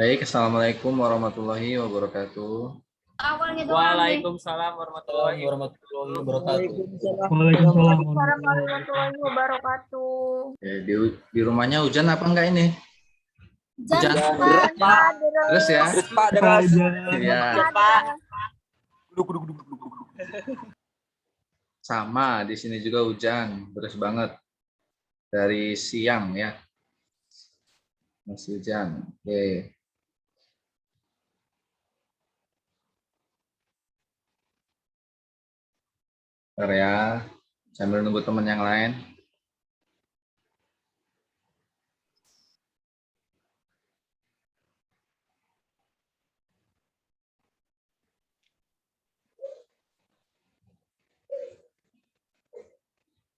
Baik, Assalamualaikum warahmatullahi wabarakatuh. Waalaikumsalam warahmatullahi wabarakatuh. Waalaikumsalam Warahmatullahi wabarakatuh. Ya, di rumahnya hujan apa enggak ini? Hujan. Deras, Pak. Terus ya? Pak, deras. Ya, Pak. sama di sini juga hujan, deras banget. Dari siang ya. Masih hujan. Oke. Bentar ya. Sambil nunggu teman yang lain.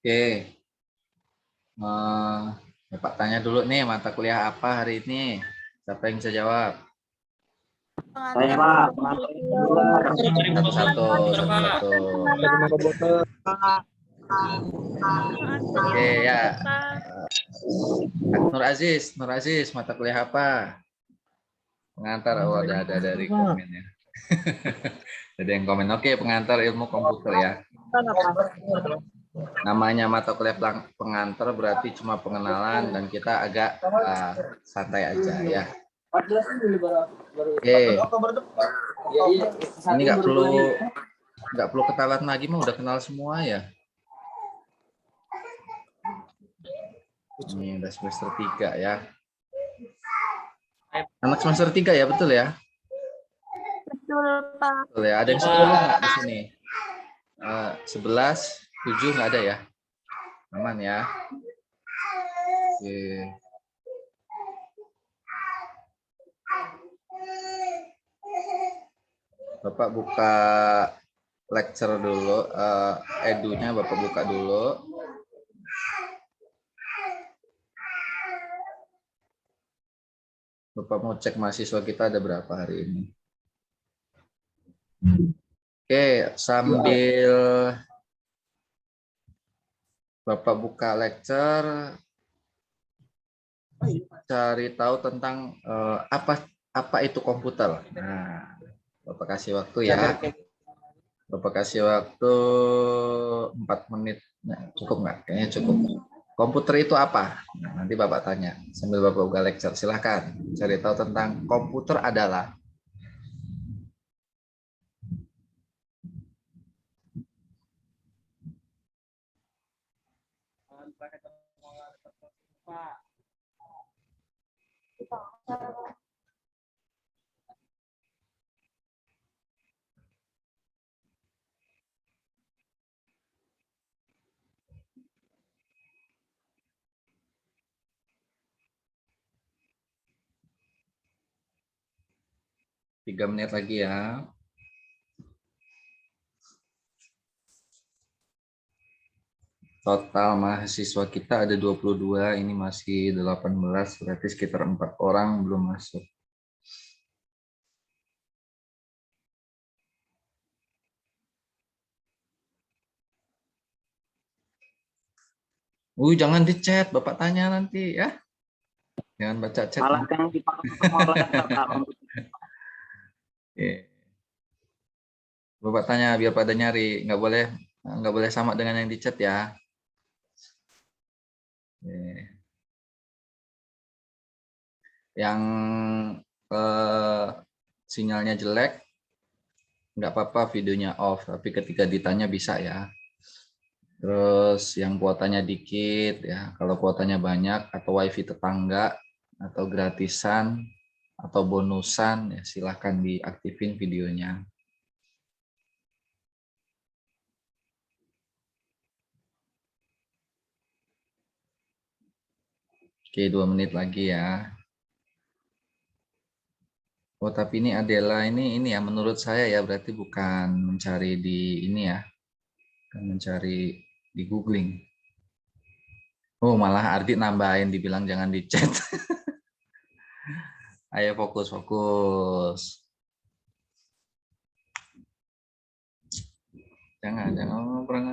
Oke. Bapak tanya dulu nih, mata kuliah apa hari ini? Siapa yang bisa jawab? Saya, Pak. Satu-satu. Oke ya. Nur Aziz, mata kuliah apa? Pengantar, oh ada dari komen ya. Ada yang komen. Oke, pengantar ilmu komputer ya. Namanya mata kuliah pengantar berarti cuma pengenalan dan kita agak santai aja ya. Oke. Ini nggak perlu kenalan lagi mah udah kenal semua ya. Ini udah semester 3 ya. Anak semester 3 ya, betul ya? Betul, Pak. Betul ya. Ada yang 10 nggak di sini? 11, 7 nggak ada ya? Aman ya. Oke. Bapak buka lecture dulu, edunya Bapak buka dulu. Bapak mau cek mahasiswa kita ada berapa hari ini. Oke, sambil Bapak buka lecture, cari tahu tentang apa itu komputer. Nah, Bapak kasih waktu ya. Bapak kasih waktu 4 menit. Nah, cukup nggak? Kayaknya cukup. Komputer itu apa? Nah, nanti Bapak tanya sambil Bapak buka lecture. Silahkan cari tahu tentang komputer adalah. Pak. 3 menit lagi ya. Total mahasiswa kita ada 22, ini masih 18, berarti sekitar 4 orang belum masuk. Jangan di chat, Bapak tanya nanti ya. Jangan baca chat. Alat yang dipakai untuk mengolah Bapak tanya biar pada nyari, nggak boleh sama dengan yang di chat ya. Yang sinyalnya jelek, nggak apa-apa videonya off, tapi ketika ditanya bisa ya. Terus yang kuotanya dikit ya, kalau kuotanya banyak atau wifi tetangga atau gratisan atau bonusan ya silahkan diaktifin videonya. Oke, 2 menit lagi ya. Oh, tapi ini Adela ini ya menurut saya ya berarti bukan mencari di ini ya. Bukan mencari di googling. Oh, malah Ardi nambahin dibilang jangan di chat. Ayo fokus. Jangan ngobrol.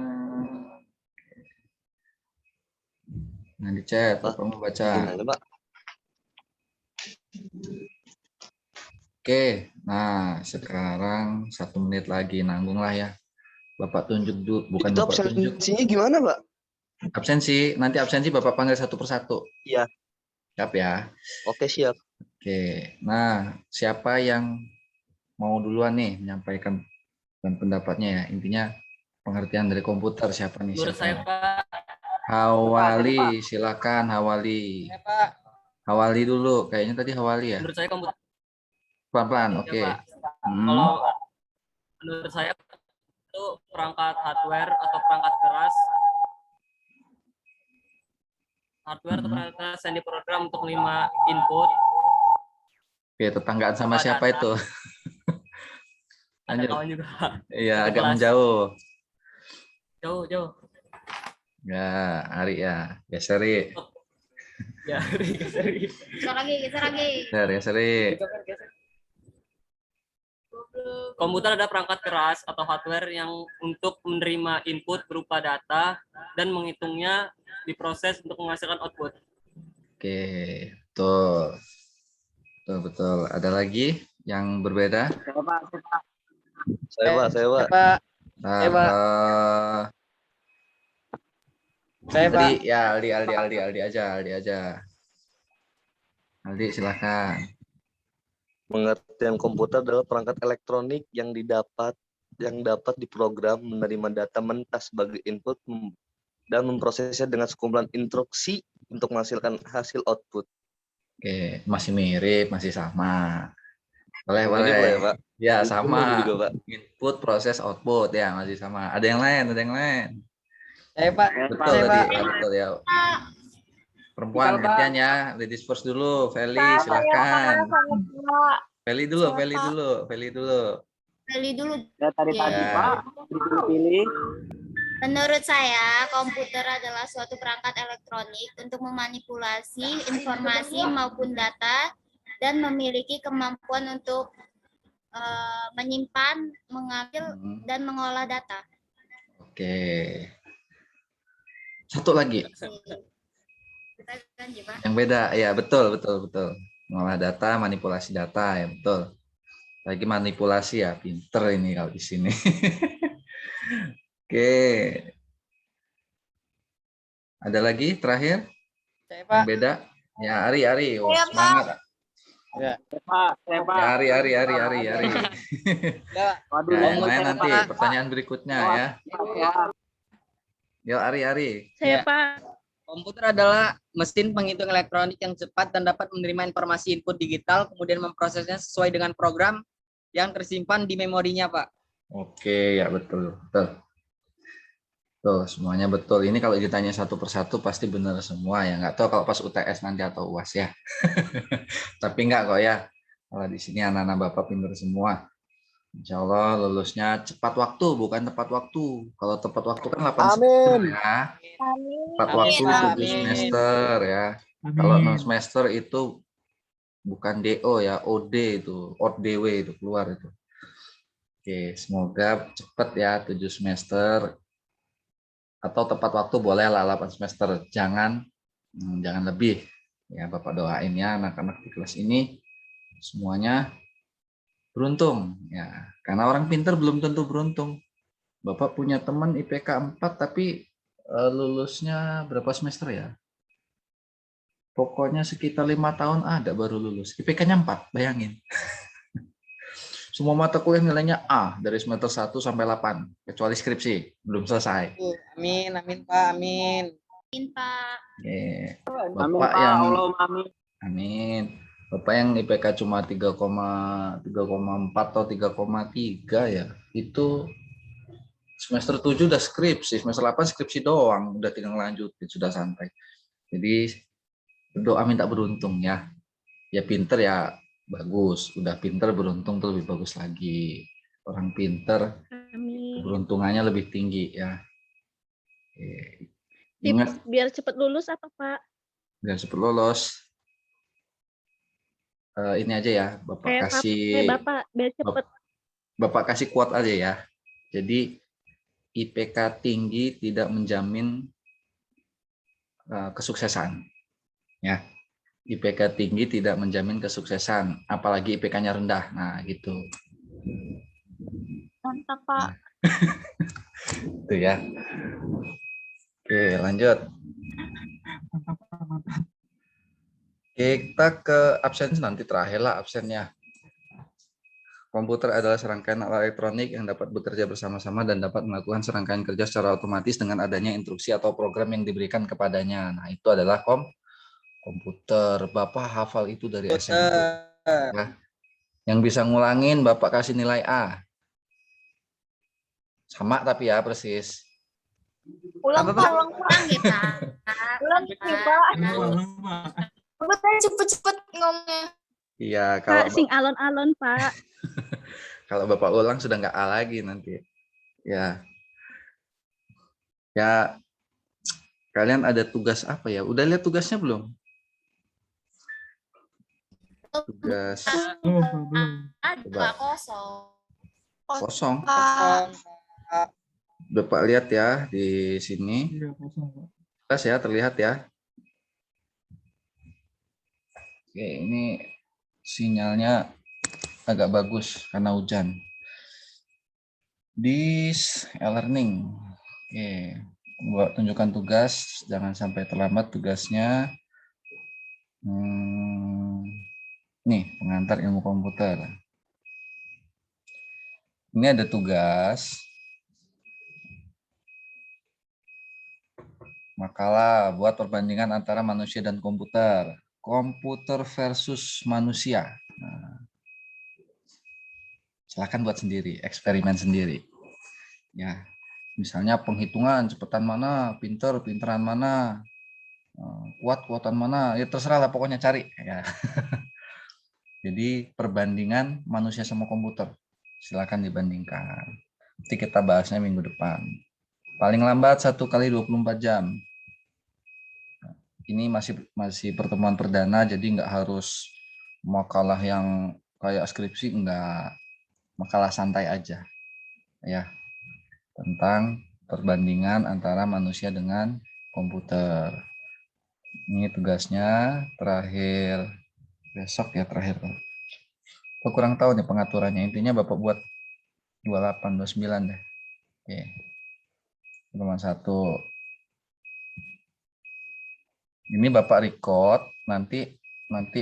Nah, di chat, Bapak mau baca. Oke, nah sekarang 1 menit lagi, nanggung lah ya. Bapak tunjuk dulu, bukan Itu Bapak tunjuk. absensinya gimana, Pak? Absensi, nanti absensi Bapak panggil satu persatu. Iya. Siap ya. Oke, siap. Oke, nah siapa yang mau duluan nih menyampaikan dan pendapatnya ya? Intinya pengertian dari komputer siapa nih? Menurut saya, Siapa? Pak. Hawali, silakan Hawali. Ya, Pak. Hawali dulu, kayaknya tadi Hawali ya. Menurut saya komputer. Pelan-pelan, Ya, oke. Pak. Kalau menurut saya itu perangkat hardware atau perangkat keras. Hardware atau perangkat keras yang diprogram untuk 5 input. Oke, tetanggaan sama siapa itu? Ada Lanjut. kawan juga, Pak. Iya, Satu agak kelas. menjauh. Jauh. Ya, Ari ya. Geseri. Ya, geser. Geser lagi. Geseri. Komputer ada perangkat keras atau hardware yang untuk menerima input berupa data dan menghitungnya diproses untuk menghasilkan output. Oke, betul. Betul. Ada lagi yang berbeda? Saya, Pak. Nah, Saya, Pak. Aldi, ya Aldi aja. Aldi, silakan. Pengertian komputer adalah perangkat elektronik yang dapat diprogram menerima data mentah sebagai input dan memprosesnya dengan sekumpulan instruksi untuk menghasilkan hasil output. Oke, masih mirip, masih sama. Boleh. Mirip lah ya, Pak. Ya, sama. Juga, Pak. Input, proses, output ya masih sama. Ada yang lain? Saya, Pak. Betul Saya, tadi, Pak. ya, betul ya. Perempuan, Pak. gantian ya. Ladies first dulu. Feli, silakan. Feli dulu. Beli dulu. Ya, tadi Ya. Pak. Dipilih. Menurut saya, komputer adalah suatu perangkat elektronik untuk memanipulasi informasi maupun data dan memiliki kemampuan untuk menyimpan, mengambil, dan mengolah data. Oke. Satu lagi. Yang beda, ya betul. Mengolah data, manipulasi data, ya betul. Lagi manipulasi ya, pinter ini kalau di sini. Oke. Ada lagi terakhir? Saya, Yang Pak. beda? Ya, Ari. Oh, Saya, semangat. Ya. Saya, Pak. Ya, Ari. Ya, Waduh, Ya, yang lain saya, nanti Pak. pertanyaan berikutnya ya. Yo, Ari. Saya, Ya. Pak. Komputer adalah mesin penghitung elektronik yang cepat dan dapat menerima informasi input digital, kemudian memprosesnya sesuai dengan program yang tersimpan di memorinya, Pak. Oke, ya betul. Tuh, semuanya betul. Ini kalau ditanya satu persatu pasti benar semua ya. Nggak tahu kalau pas UTS nanti atau UAS ya. Tapi nggak kok ya. Kalau di sini anak-anak Bapak pintar semua. Insya Allah lulusnya cepat waktu, bukan tepat waktu. Kalau tepat waktu kan 8 semester ya. Tepat waktu 7 semester ya. Kalau 6 semester itu bukan DO ya, OD itu, ODW itu keluar itu. Oke, semoga cepat ya 7 semester. Atau tepat waktu boleh lah 8 semester. Jangan lebih. Ya, Bapak doain ya anak-anak di kelas ini semuanya beruntung ya, karena orang pintar belum tentu beruntung. Bapak punya teman IPK 4 tapi lulusnya berapa semester ya? Pokoknya sekitar 5 tahun ada baru lulus. IPK-nya 4, bayangin. Semua mata kuliah nilainya A dari semester 1 sampai 8, kecuali skripsi belum selesai. Amin, Pak, amin. Amin, Pak. Oke. Amin, Bapak Pak. yang Allahumma amin. Amin. Bapak yang IPK cuma 3,4 atau 3,3 ya, itu semester 7 udah skripsi, semester 8 skripsi doang, udah tinggal lanjutin, sudah santai. Jadi berdoa minta beruntung ya. Ya pinter ya bagus, udah pinter beruntung tuh lebih bagus lagi. Orang pinter keberuntungannya lebih tinggi ya. Ingat, Biar cepat lulus apa, Pak? biar cepat lolos. Ini aja ya, Bapak kasih quote aja ya. Jadi IPK tinggi tidak menjamin kesuksesan. Ya, IPK tinggi tidak menjamin kesuksesan, apalagi IPK-nya rendah. Nah, gitu. Mantap, Pak. Itu ya. Oke, lanjut. Kita ke absen nanti terakhir lah absennya. Komputer adalah serangkaian alat elektronik yang dapat bekerja bersama-sama dan dapat melakukan serangkaian kerja secara otomatis dengan adanya instruksi atau program yang diberikan kepadanya. Nah, itu adalah komputer. Bapak hafal itu dari SMP. Ya. Yang bisa ngulangin, Bapak kasih nilai A. Sama tapi ya, persis. Ulang, Apa, Pak. Pak? Ulang, Pak. Ulang ya, Pak. Ulang, Pak. Cepet-cepet ngomongnya. Iya, Kak, sing alon-alon, Pak. kalau Bapak ulang sudah nggak A lagi nanti. Ya. Ya, kalian ada tugas apa ya? Udah lihat tugasnya belum? Tugas Ada kosong. kosong. Pak. Bapak lihat ya di sini. Jelas ya, terlihat ya. Oke, ini sinyalnya agak bagus karena hujan. This e-learning. Oke, buat tunjukkan tugas, jangan sampai terlambat tugasnya. Nih, pengantar ilmu komputer. Ini ada tugas. Makalah buat perbandingan antara manusia dan komputer. Komputer versus manusia. Nah, silakan buat sendiri, eksperimen sendiri. Ya, misalnya penghitungan cepetan mana, pinteran mana, kuatan mana, ya terserah lah pokoknya cari. Ya. Jadi perbandingan manusia sama komputer. Silakan dibandingkan. Nanti kita bahasnya minggu depan. Paling lambat 1 kali 24 jam. Ini masih pertemuan perdana, jadi nggak harus makalah yang kayak skripsi, enggak. Makalah santai aja. Ya. Tentang perbandingan antara manusia dengan komputer. Ini tugasnya terakhir besok ya, terakhir. Aku kurang tahu nih pengaturannya. Intinya Bapak buat 28, 29 deh. Oke. Teman 1. Ini Bapak record, nanti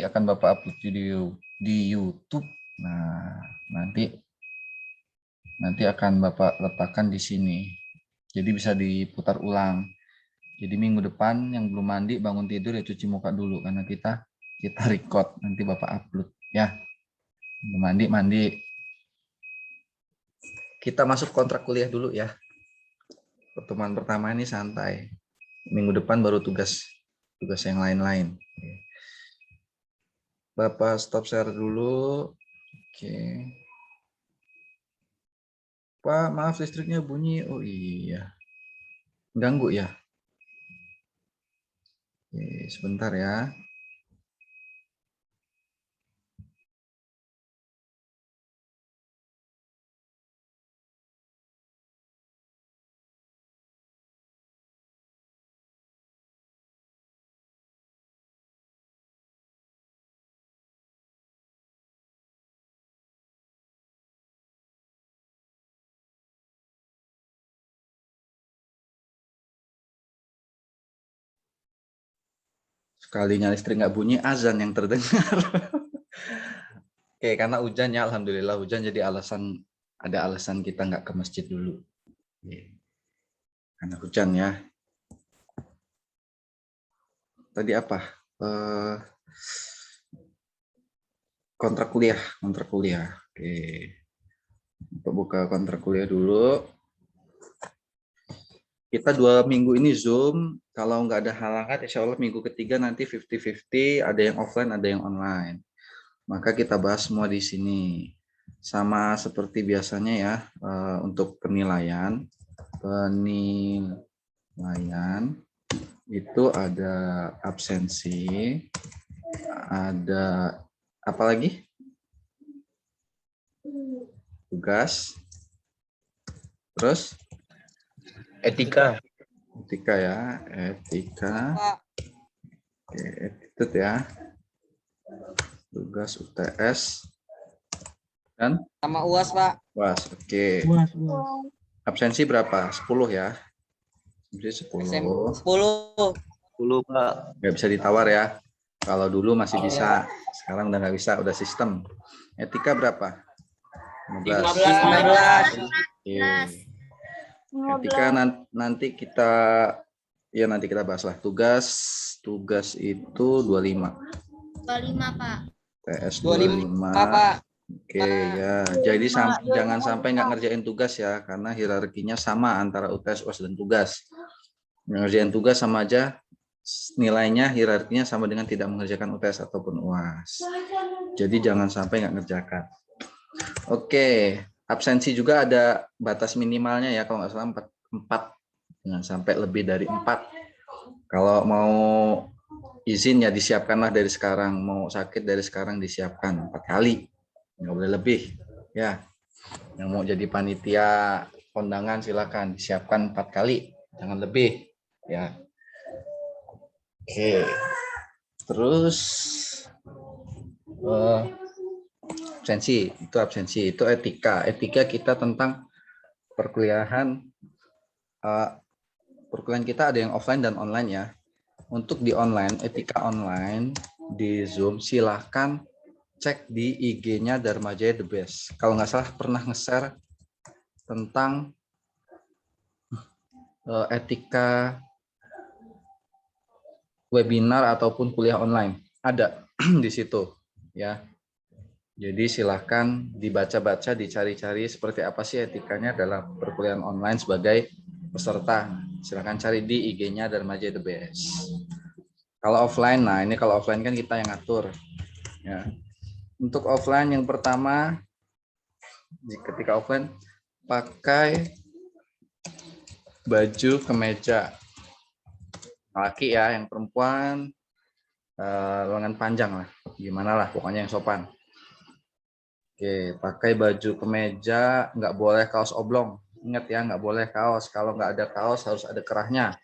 akan Bapak upload video di YouTube. Nah, nanti akan Bapak letakkan di sini. Jadi bisa diputar ulang. Jadi minggu depan yang belum mandi bangun tidur ya cuci muka dulu karena kita record, nanti Bapak upload ya. Mandi. Kita masuk kontrak kuliah dulu ya. Pertemuan pertama ini santai. Minggu depan baru tugas yang lain-lain. Bapak stop share dulu. Oke. Pak, maaf listriknya bunyi. Oh iya. Ganggu ya? Oke, sebentar ya. Sekalinya listrik nggak bunyi, azan yang terdengar. Oke, karena hujan ya, alhamdulillah hujan, jadi ada alasan kita nggak ke masjid dulu. Oke. Karena hujan ya. Tadi apa? Kontrak kuliah. Oke. Untuk buka kontrak kuliah dulu. Kita 2 minggu ini Zoom. Kalau nggak ada halangan, insya Allah minggu ketiga nanti 50-50, ada yang offline, ada yang online. Maka kita bahas semua di sini. Sama seperti biasanya ya, untuk penilaian itu ada absensi, ada apa lagi? Tugas, terus Etika. ya, etika. Oke, attitude ya. tugas UTS dan Sama UAS, Pak. UAS. Oke. Absensi berapa? 10 ya. Absensi 10. 10. 10 Pak. Nggak bisa ditawar ya. Kalau dulu masih bisa, sekarang udah nggak bisa, udah sistem. Etika berapa? 15. 15. Oke. Etika nanti kita bahas lah. Tugas itu 25. 25, Pak. TS 25, 25. Pak. Oke ya, jadi jangan sampai nggak ngerjain tugas ya, karena hierarkinya sama antara UTS, UAS, dan tugas. Ngerjain tugas sama aja, nilainya hierarkinya sama dengan tidak mengerjakan UTS ataupun UAS. Jadi jangan sampai nggak ngerjakan. Oke, absensi juga ada batas minimalnya ya, kalau nggak salah 4. Jangan sampai lebih dari 4. Kalau mau izin ya disiapkanlah dari sekarang, mau sakit dari sekarang disiapkan 4 kali. Nggak boleh lebih ya. Yang mau jadi panitia kondangan silakan disiapkan 4 kali, jangan lebih ya. Oke, terus absensi itu etika kita tentang perkuliahan. Perkuliahan kita ada yang offline dan online ya. Untuk di online, etika online di Zoom silahkan cek di IG-nya Dharma Jaya The Best. Kalau nggak salah pernah nge-share tentang etika webinar ataupun kuliah online. Ada di situ ya. Jadi silahkan dibaca-baca, dicari-cari seperti apa sih etikanya dalam perkuliahan online sebagai peserta. Silahkan cari di IG-nya Dharma Jaya The Best. Kalau offline, nah ini kalau offline kan kita yang ngatur ya. Untuk offline yang pertama, ketika offline pakai baju kemeja. Laki ya, yang perempuan lengan panjang lah, gimana lah pokoknya yang sopan. Oke, pakai baju kemeja, nggak boleh kaos oblong. Ingat ya, nggak boleh kaos. Kalau nggak ada kaos harus ada kerahnya.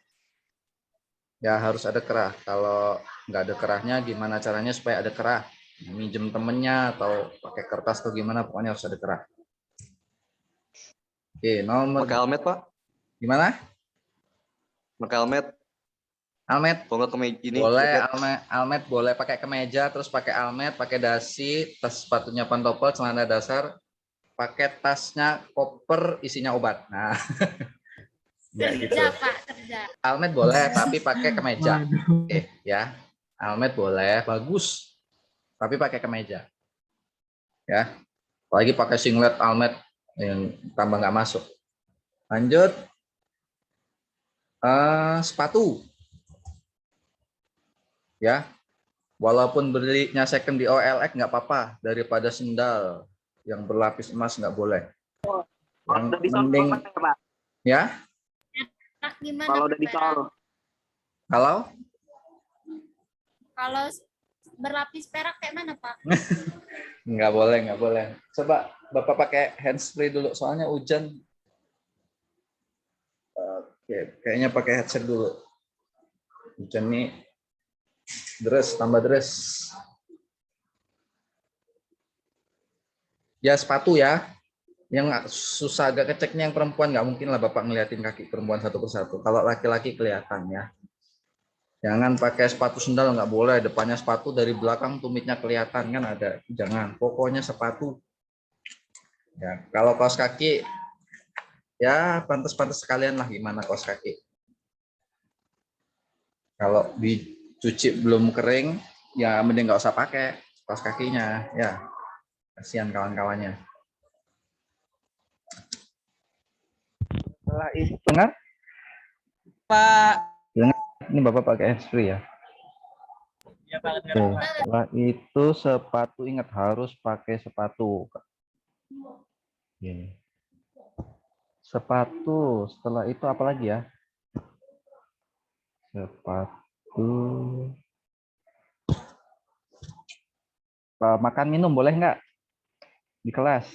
Ya harus ada kerah. Kalau nggak ada kerahnya, gimana caranya supaya ada kerah? Minjem temennya atau pakai kertas atau gimana, pokoknya harus ada kerah. Oke, nomor. Pakai helmet Pak? Gimana? Pakai helmet. Almet Kalau nggak kemeja ini. boleh, almet boleh pakai kemeja, terus pakai almet, pakai dasi, tas sepatunya pantopel, celana dasar, pakai tasnya koper isinya obat. Nah, ya gitu. Kerja, Pak, kerja. Almet boleh, tapi pakai kemeja. Oke, ya. Almet boleh, bagus. Tapi pakai kemeja. Ya. Apalagi pakai singlet almet yang tambah nggak masuk. Lanjut. Sepatu. Ya. Walaupun belinya second di OLX nggak apa-apa, daripada sendal yang berlapis emas nggak boleh. Yang Udah disol, mending Pak. ya. Pak, gimana? Kalau udah Pak? disol. Kalau berlapis perak kayak mana, Pak? Nggak boleh. Coba Bapak pakai handsfree dulu, soalnya hujan. Oke, kayaknya pakai headset dulu. Hujan nih, tambah deres. Ya sepatu ya. Yang susah agak keceknya yang perempuan, nggak mungkin lah Bapak ngeliatin kaki perempuan satu persatu. Kalau laki-laki kelihatan ya. Jangan pakai sepatu sendal, nggak boleh. Depannya sepatu, dari belakang tumitnya kelihatan kan ada. Jangan. Pokoknya sepatu. Ya, kalau kaos kaki, ya pantas-pantas sekalian lah gimana kaos kaki. Kalau dicuci belum kering, ya mending nggak usah pakai kaos kakinya. Ya, kasihan kawan-kawannya. Setelah itu, dengar? Pak. Ini Bapak pakai handsfree ya. Ya, Pak. Setelah itu sepatu, ingat harus pakai sepatu. Sepatu. Setelah itu apa lagi ya? Sepatu. Makan minum boleh nggak di kelas?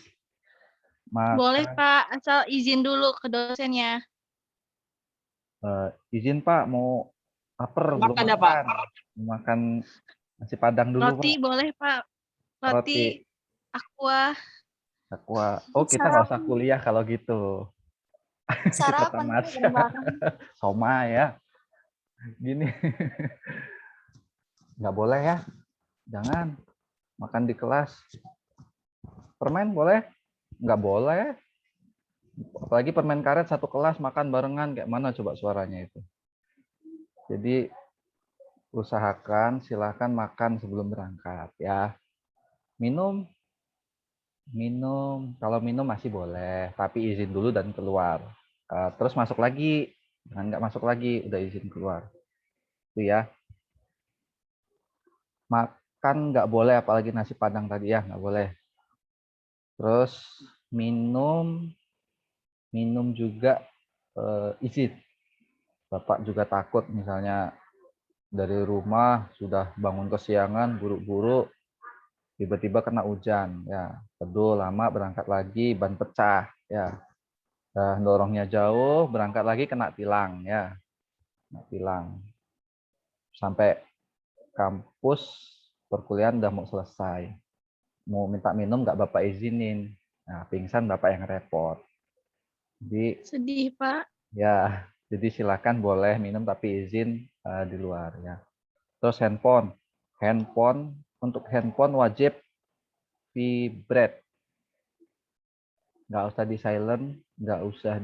Boleh Pak, asal izin dulu ke dosennya. Izin Pak, mau lapar belum Makan ya, Pak? makan. Makan nasi padang dulu Roti Pak. boleh Pak. Roti aqua. Aqua. Oh, kita nggak usah kuliah kalau gitu. Kita Sarapan tamat. bareng-bareng. Soma ya. Gini. Nggak boleh ya. Jangan. Makan di kelas. Permen boleh? Nggak boleh. Apalagi permen karet satu kelas makan barengan. Kayak mana coba suaranya itu. Jadi usahakan silahkan makan sebelum berangkat ya. Minum. Kalau minum masih boleh. Tapi izin dulu dan keluar. Terus masuk lagi. Jangan nggak masuk lagi. Udah izin keluar. Itu ya. Makan nggak boleh, apalagi nasi padang tadi ya, nggak boleh. Terus minum juga izin. Bapak juga takut misalnya dari rumah sudah bangun kesiangan, buru-buru, tiba-tiba kena hujan, ya, teduh lama berangkat lagi, ban pecah, ya, dorongnya jauh, berangkat lagi kena tilang, ya, kena tilang, sampai kampus perkuliahan udah mau selesai. Mau minta minum nggak Bapak izinin. Nah, pingsan Bapak yang repot. Jadi Sedih, Pak. ya, jadi silakan boleh minum tapi izin di luar ya. Terus handphone untuk handphone wajib vibrate. Nggak usah di silent, nggak usah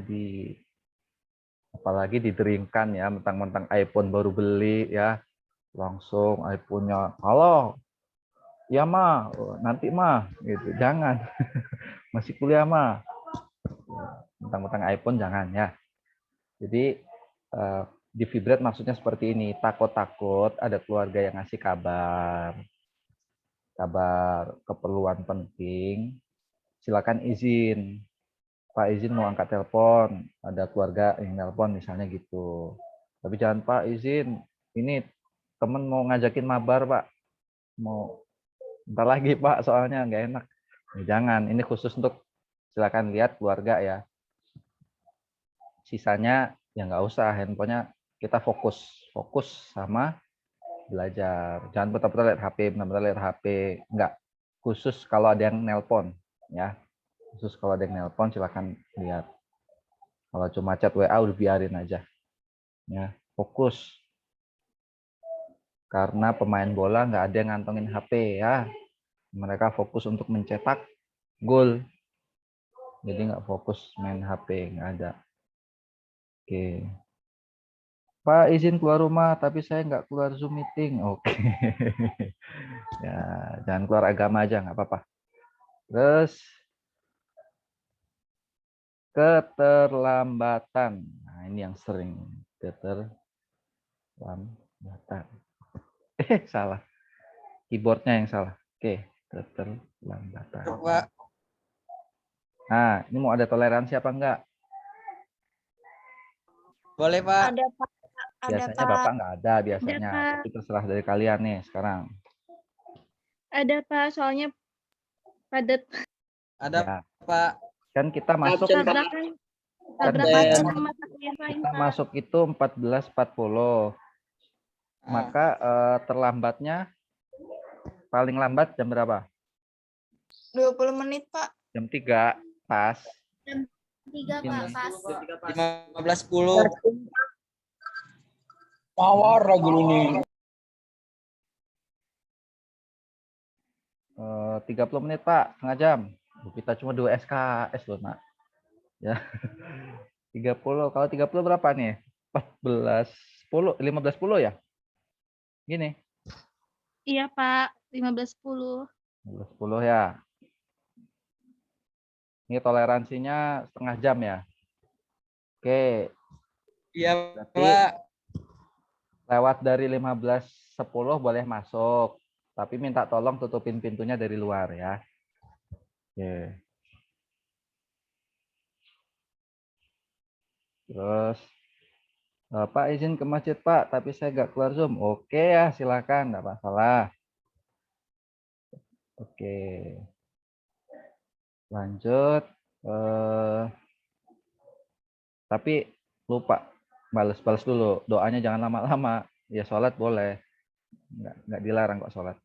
apalagi diteringkan ya, mentang-mentang iPhone baru beli ya, langsung iPhone-nya, halo, ya mah, nanti mah, gitu, jangan. Masih kuliah mah, mentang-mentang iPhone jangan ya. Jadi di vibrate maksudnya seperti ini, takut-takut ada keluarga yang ngasih kabar keperluan penting, silakan izin. Pak izin mau angkat telepon, ada keluarga yang nelpon misalnya gitu. Tapi jangan Pak izin, ini temen mau ngajakin mabar Pak, mau bentar lagi Pak soalnya nggak enak. Jangan, ini khusus untuk silakan lihat keluarga ya. Sisanya ya nggak usah, handphonenya kita fokus sama belajar. Jangan betul-betul lihat HP, benar-benar lihat HP. Enggak, khusus kalau ada yang nelpon ya. Khusus kalau ada yang nelpon silakan lihat. Kalau cuma chat WA udah biarin aja. Ya, fokus. Karena pemain bola nggak ada yang ngantongin HP ya. Mereka fokus untuk mencetak gol. Jadi nggak fokus main HP, nggak ada. Oke. Pak izin keluar rumah, tapi saya nggak keluar Zoom meeting. Oke. Ya, jangan keluar agama aja, nggak apa-apa. Terus keterlambatan. Nah, ini yang sering keterlambatan. Salah. Keyboardnya yang salah. Oke, keterlambatan. Pak. Nah, ini mau ada toleransi apa enggak? Boleh, Pak. Ada Pak. Ada Biasanya Pak. Bapak nggak ada biasanya, Pak. tapi terserah dari kalian nih sekarang. Ada, Pak. Soalnya padat. Ada, Ya. Pak. Kan kita masuk Tabrakan. Kan Tabrakan sama mata kuliah lain, kita Pak. masuk itu 14.40. Maka terlambatnya paling lambat jam berapa? 20 menit, Pak. Jam 3 pas. Jam 3 Pak, pas. 15.10. Tawar lagi ini. 30 menit Pak, setengah jam. Kita cuma 2 SKS loh Nak. Ya. 30. Kalau 30 berapa nih? 14.10, 15.10 ya? Gini. Iya, Pak. 15.10. 15.10 ya. Ini toleransinya setengah jam ya. Oke. Iya, Berarti Pak. lewat dari 15.10 boleh masuk. Tapi minta tolong tutupin pintunya dari luar ya. Oke. Terus, Pak izin ke masjid Pak, tapi saya nggak keluar Zoom. Oke ya, silakan, nggak masalah. Oke. Lanjut. Tapi lupa, balas dulu. Doanya jangan lama-lama. Ya sholat boleh. Nggak dilarang kok sholat.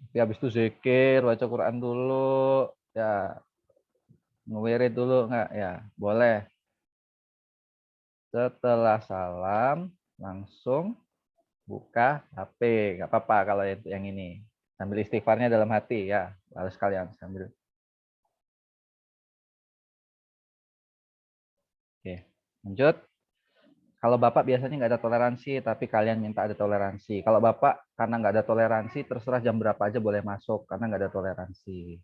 Tapi habis itu zikir, baca Quran dulu, ya ngewirid dulu nggak? Ya, boleh. Setelah salam langsung buka HP, nggak apa-apa kalau yang ini. Sambil istighfarnya dalam hati ya, harus kalian sambil. Oke, lanjut. Kalau Bapak biasanya nggak ada toleransi, tapi kalian minta ada toleransi. Kalau Bapak karena nggak ada toleransi, terserah jam berapa aja boleh masuk, karena nggak ada toleransi.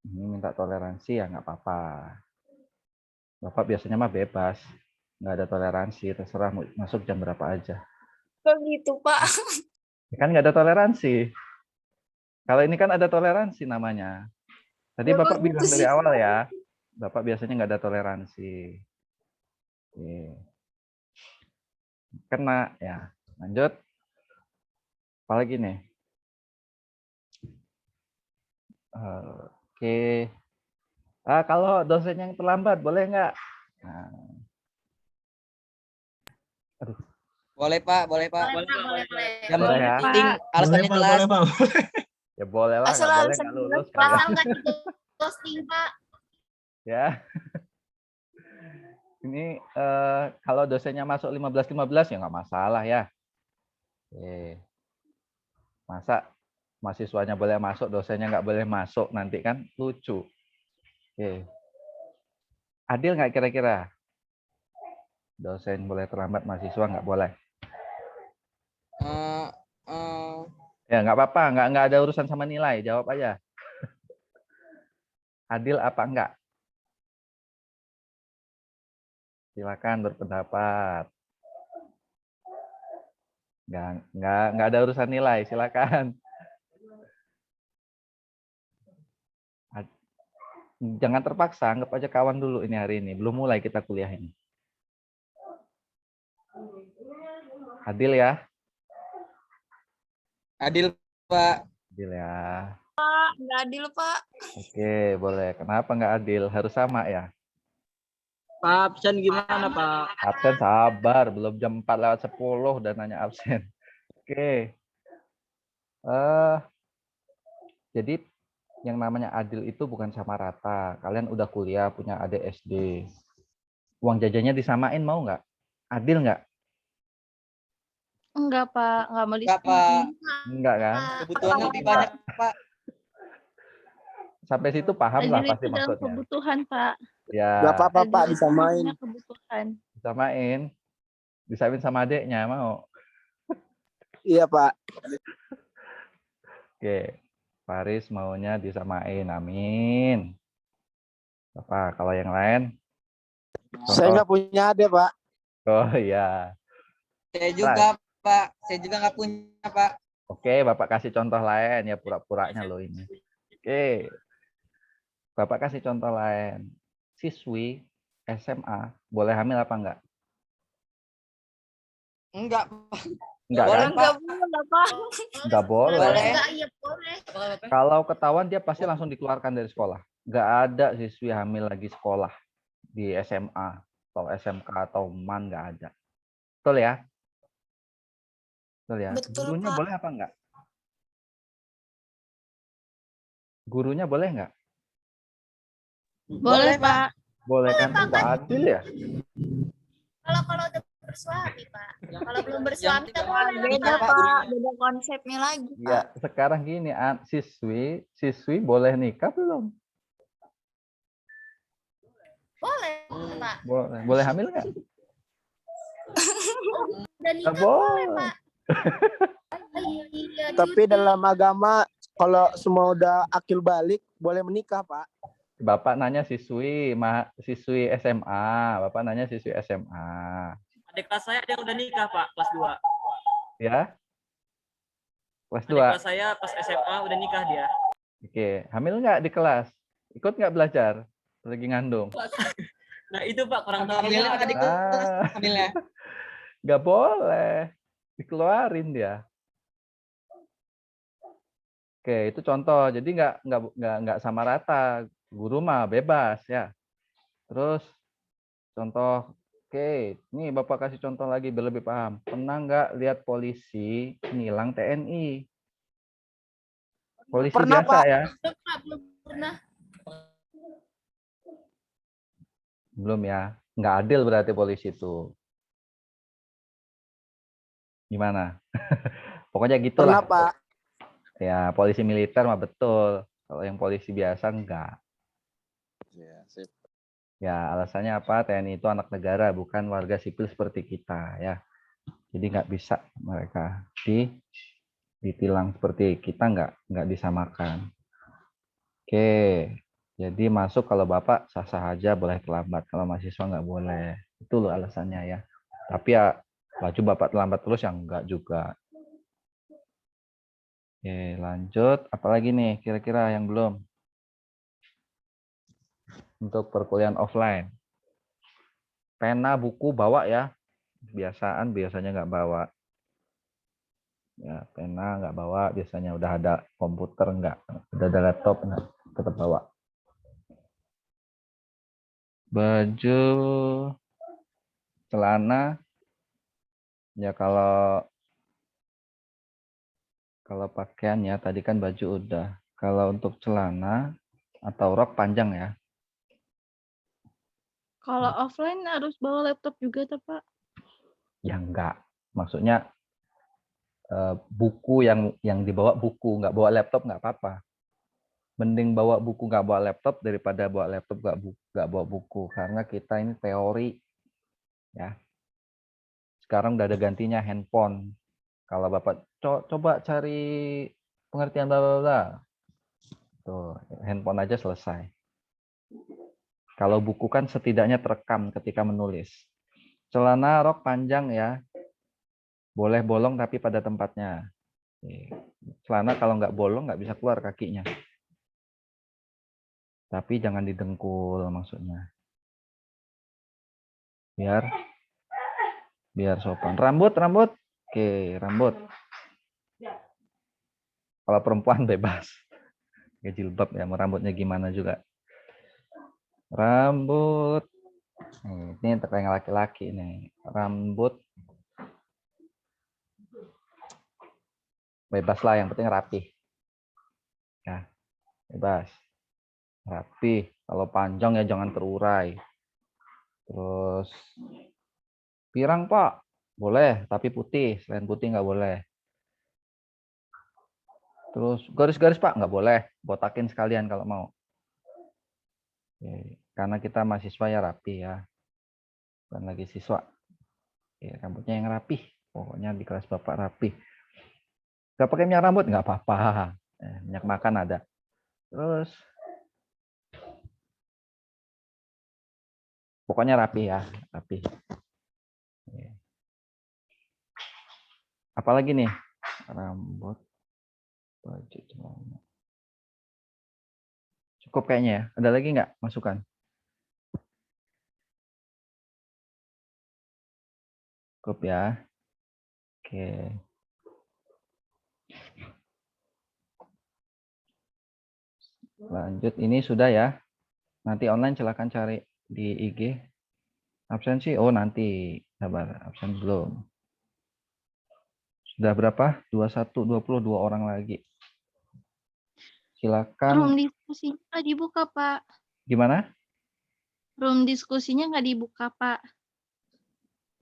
Ini minta toleransi ya nggak apa-apa. Bapak biasanya mah bebas, nggak ada toleransi, terserah mau masuk jam berapa aja. Kok gitu, Pak? Kan nggak ada toleransi. Kalau ini kan ada toleransi namanya. Tadi Ya, kok Bapak gitu bilang dari sih? awal ya, Bapak biasanya nggak ada toleransi. Oke. Kena ya. Lanjut. Apalagi nih? Oke. Kalau dosen yang terlambat boleh nggak? Nah. Aduh. Boleh Pak, boleh Pak. Boleh, Pak, boleh, boleh. Yang Boleh ya? penting alasannya jelas. Ya boleh lah, Asal nggak boleh alasan nggak lulus jelas, kalian. Asal nggak di ghosting, Pak. Ya. Ini kalau dosennya masuk 15-15 ya nggak masalah ya. Oke. Masa mahasiswanya boleh masuk, dosennya nggak boleh masuk, nanti kan lucu. Oke. Adil nggak kira-kira? Dosen boleh terlambat, mahasiswa nggak boleh. Eh, eh, Ya nggak apa-apa, nggak ada urusan sama nilai, jawab aja. Adil apa enggak? Silakan berpendapat. Nggak ada urusan nilai, silakan. Jangan terpaksa, anggap aja kawan dulu ini hari ini. Belum mulai kita kuliah ini. Adil ya? adil Pak. Adil ya. Nggak adil, Pak. Oke, boleh. Kenapa nggak adil? Harus sama ya? Pak, absen gimana, Pak? Absen sabar, belum jam 4:10 udah nanya absen. Oke. Jadi yang namanya adil itu bukan sama rata. Kalian udah kuliah, punya adik SD. Uang jajannya disamain mau nggak? Adil nggak? Enggak, Pak. Enggak mau Enggak Pak, Enggak kan? kebutuhannya lebih banyak Pak. Sampai situ paham lah Adil pasti itu dalam maksudnya. kebutuhan, Pak. Ya, Gak apa-apa, Pak, Adil itu disamain. punya kebutuhan. disamain. Disamain sama adiknya mau. Iya, Pak. Oke. Faris maunya disamain. Amin. Apa kalau yang lain? Saya nggak punya adik, Pak. Oh iya. Saya juga Pak, saya juga nggak punya Pak. Oke, Bapak kasih contoh lain ya pura-puranya loh ini. Oke. Bapak kasih contoh lain. Siswi SMA boleh hamil apa enggak? Enggak Pak. Enggak Boleh, kan? Pak. Nggak boleh, Pak. Enggak boleh. Boleh. Enggak, iya boleh. Kalau ketahuan dia pasti langsung dikeluarkan dari sekolah. Enggak ada siswi hamil lagi sekolah di SMA atau SMK atau MAN, enggak ada. Betul ya? Betul ya? Betul, Gurunya Pak. boleh apa enggak? Gurunya boleh enggak? Boleh, Pak. Boleh kan? Enggak adil ya? Kalau udah bersuami, Pak. Kalau belum bersuami nggak boleh. Beda, Pak. Pak. Beda konsepnya lagi, Pak. Ya, sekarang gini, siswi boleh nikah belum? Boleh, Pak. Boleh. Boleh hamil enggak? Udah nikah boleh. boleh, Pak. Iya, Tapi dalam agama, kalau semua udah akil balik, boleh menikah, Pak. Bapak nanya siswi SMA, Bapak nanya siswi SMA. Adik kelas saya ada yang udah nikah, Pak, kelas 2. Ya? Kelas Adik 2. kelas saya pas SMA udah nikah dia. Oke, hamil nggak di kelas? Ikut nggak belajar? Lagi ngandung? Nah, itu Pak kurang tahu. Hamilnya adik kelas, Ah, hamilnya. nggak boleh. Dikeluarin dia. Oke, itu contoh. Jadi nggak sama rata. Guru mah bebas ya. Terus contoh, oke, nih Bapak kasih contoh lagi biar lebih paham. Pernah nggak lihat polisi nilang TNI? Polisi Pernah, biasa Pak. ya. Belum pernah. Belum ya. Nggak adil berarti polisi itu. Gimana? Pokoknya gitulah. Pernah, Pak. Ya, polisi militer mah betul. Kalau yang polisi biasa enggak. Ya, sip. Ya, alasannya apa? TNI itu anak negara, bukan warga sipil seperti kita ya. Jadi nggak bisa mereka ditilang seperti kita, nggak disamakan. Oke, jadi masuk kalau Bapak sah-sah aja, boleh terlambat. Kalau mahasiswa nggak boleh. Itu loh alasannya ya. Tapi ya laju Bapak terlambat terus yang enggak juga. Oke, lanjut. Apalagi nih kira-kira yang belum? Untuk perkuliahan offline. Pena, buku bawa ya. Biasanya nggak bawa. Ya, pena nggak bawa. Biasanya udah ada komputer nggak. Udah ada laptop nggak. Tetap bawa. Baju, celana. Ya kalau pakaian ya tadi kan baju udah. Kalau untuk celana atau rok panjang ya. Kalau offline harus bawa laptop juga tuh, Pak. Ya enggak. Maksudnya buku yang dibawa buku, nggak bawa laptop nggak apa-apa. Mending bawa buku nggak bawa laptop daripada bawa laptop nggak bawa buku, karena kita ini teori ya. Sekarang udah ada gantinya handphone. Kalau Bapak coba cari pengertian bla bla bla, tuh handphone aja selesai. Kalau buku kan setidaknya terekam ketika menulis. Celana rok panjang ya, boleh bolong tapi pada tempatnya. Celana kalau nggak bolong nggak bisa keluar kakinya. Tapi jangan didengkul maksudnya. Biar sopan. Rambut. Oke, rambut. Kalau perempuan bebas. Ya jilbab ya, mau rambutnya gimana juga. Rambut. Ini untuk yang laki-laki nih. Rambut. Bebas lah, yang penting rapi. Ya, bebas. Rapi. Kalau panjang ya jangan terurai. Terus pirang Pak, boleh, tapi putih. Selain putih nggak boleh. Terus garis-garis Pak, nggak boleh. Botakin sekalian kalau mau. Oke. Karena kita mahasiswa ya rapi ya. Bukan lagi siswa. Oke, rambutnya yang rapi. Pokoknya di kelas Bapak rapi. Nggak pakai minyak rambut, nggak apa-apa. Minyak makan ada. Terus pokoknya rapi ya, rapi. Apalagi nih? Rambut, baju, celana. Cukup kayaknya ya. Ada lagi nggak masukan? Cukup ya. Oke. Lanjut, ini sudah ya. Nanti online silahkan cari di IG. Absensi, oh nanti. Sabar, absen belum. Sudah berapa? 21, 22 orang lagi. Silakan. Room diskusinya nggak dibuka, Pak. Gimana? Room diskusinya nggak dibuka, Pak.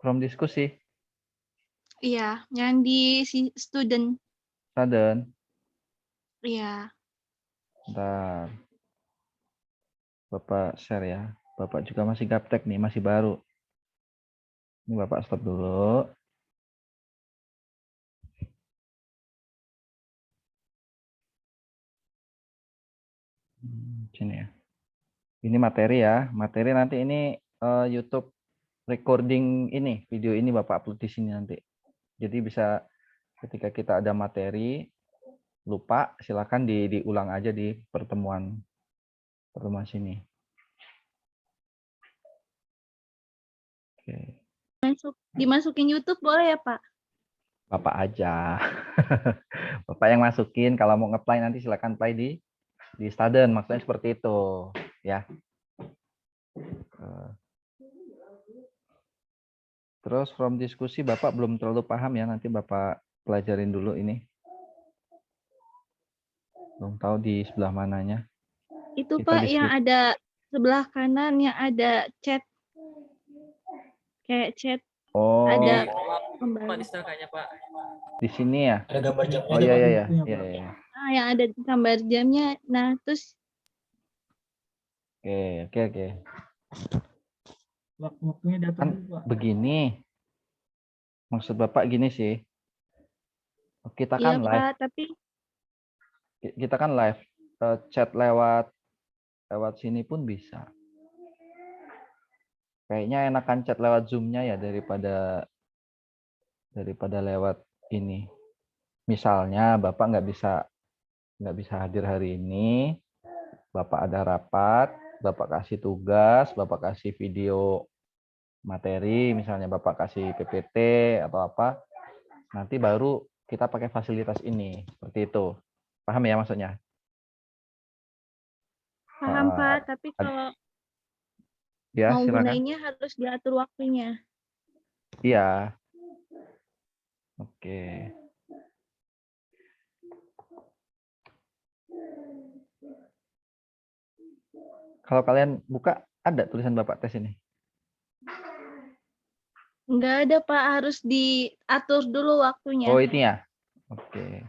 From diskusi. Iya, yang di student. Saden. Iya. Bentar. Bapak share ya. Bapak juga masih gaptek nih, masih baru. Ini Bapak stop dulu. Sini ya. Ini materi ya. Materi nanti ini YouTube recording ini, video ini Bapak upload di sini nanti. Jadi bisa ketika kita ada materi lupa, silakan diulang aja di pertemuan sini. Oke. Dimasukin YouTube boleh ya, Pak? Bapak aja. Bapak yang masukin, kalau mau nge-play nanti silakan play di Staden, maksudnya seperti itu ya. Terus from diskusi Bapak belum terlalu paham ya, nanti Bapak pelajarin dulu ini. Belum tahu di sebelah mananya. Itu Kita Pak yang diskusi. ada sebelah kanan yang ada chat. Kayak chat Oh, ada Pak kembali. di sana kayaknya Pak. di sini ya? Ada gambar jamnya. Oh iya iya iya. Iya, iya. Ah, yang ada gambar jamnya. Nah, terus Oke. Waktunya datang Kan dulu, Pak. begini. Maksud Bapak gini sih. Kita iya kan live, Pak, tapi chat lewat sini pun bisa. Kayaknya enakan chat lewat Zoom-nya ya daripada lewat ini. Misalnya Bapak nggak bisa hadir hari ini, Bapak ada rapat, Bapak kasih tugas, Bapak kasih video materi, misalnya Bapak kasih PPT atau apa, nanti baru kita pakai fasilitas ini, seperti itu. Paham ya maksudnya? paham Pak, tapi kalau Ya, mau silakan. gunainnya harus diatur waktunya. Iya. Oke. Kalau kalian buka, ada tulisan Bapak tes ini? Enggak ada Pak, harus diatur dulu waktunya. Oh, ini ya? Oke.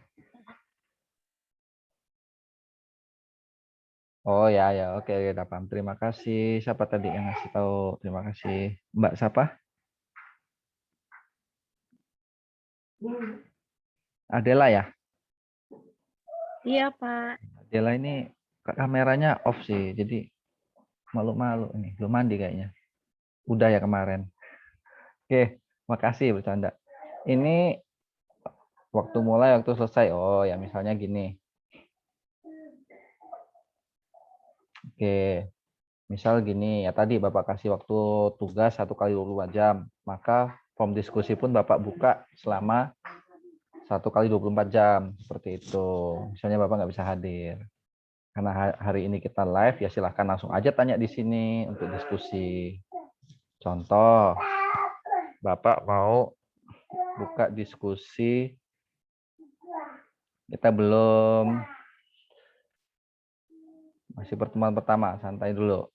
Oh ya, oke, udah paham. Terima kasih. Siapa tadi yang ngasih tahu? Terima kasih. Mbak siapa? Adela ya? Iya Pak. Adela ini kameranya off sih, jadi malu-malu ini. Belum mandi kayaknya. Udah ya kemarin. Oke, makasih bercanda. Ini waktu mulai, waktu selesai. Oh ya, misalnya gini. Oke, misal gini ya, tadi Bapak kasih waktu tugas 1 kali 24 jam, maka form diskusi pun Bapak buka selama 1 kali 24 jam, seperti itu. Misalnya Bapak nggak bisa hadir. Karena hari ini kita live, ya silahkan langsung aja tanya di sini untuk diskusi. Contoh, Bapak mau buka diskusi, kita belum, masih pertemuan pertama, santai dulu.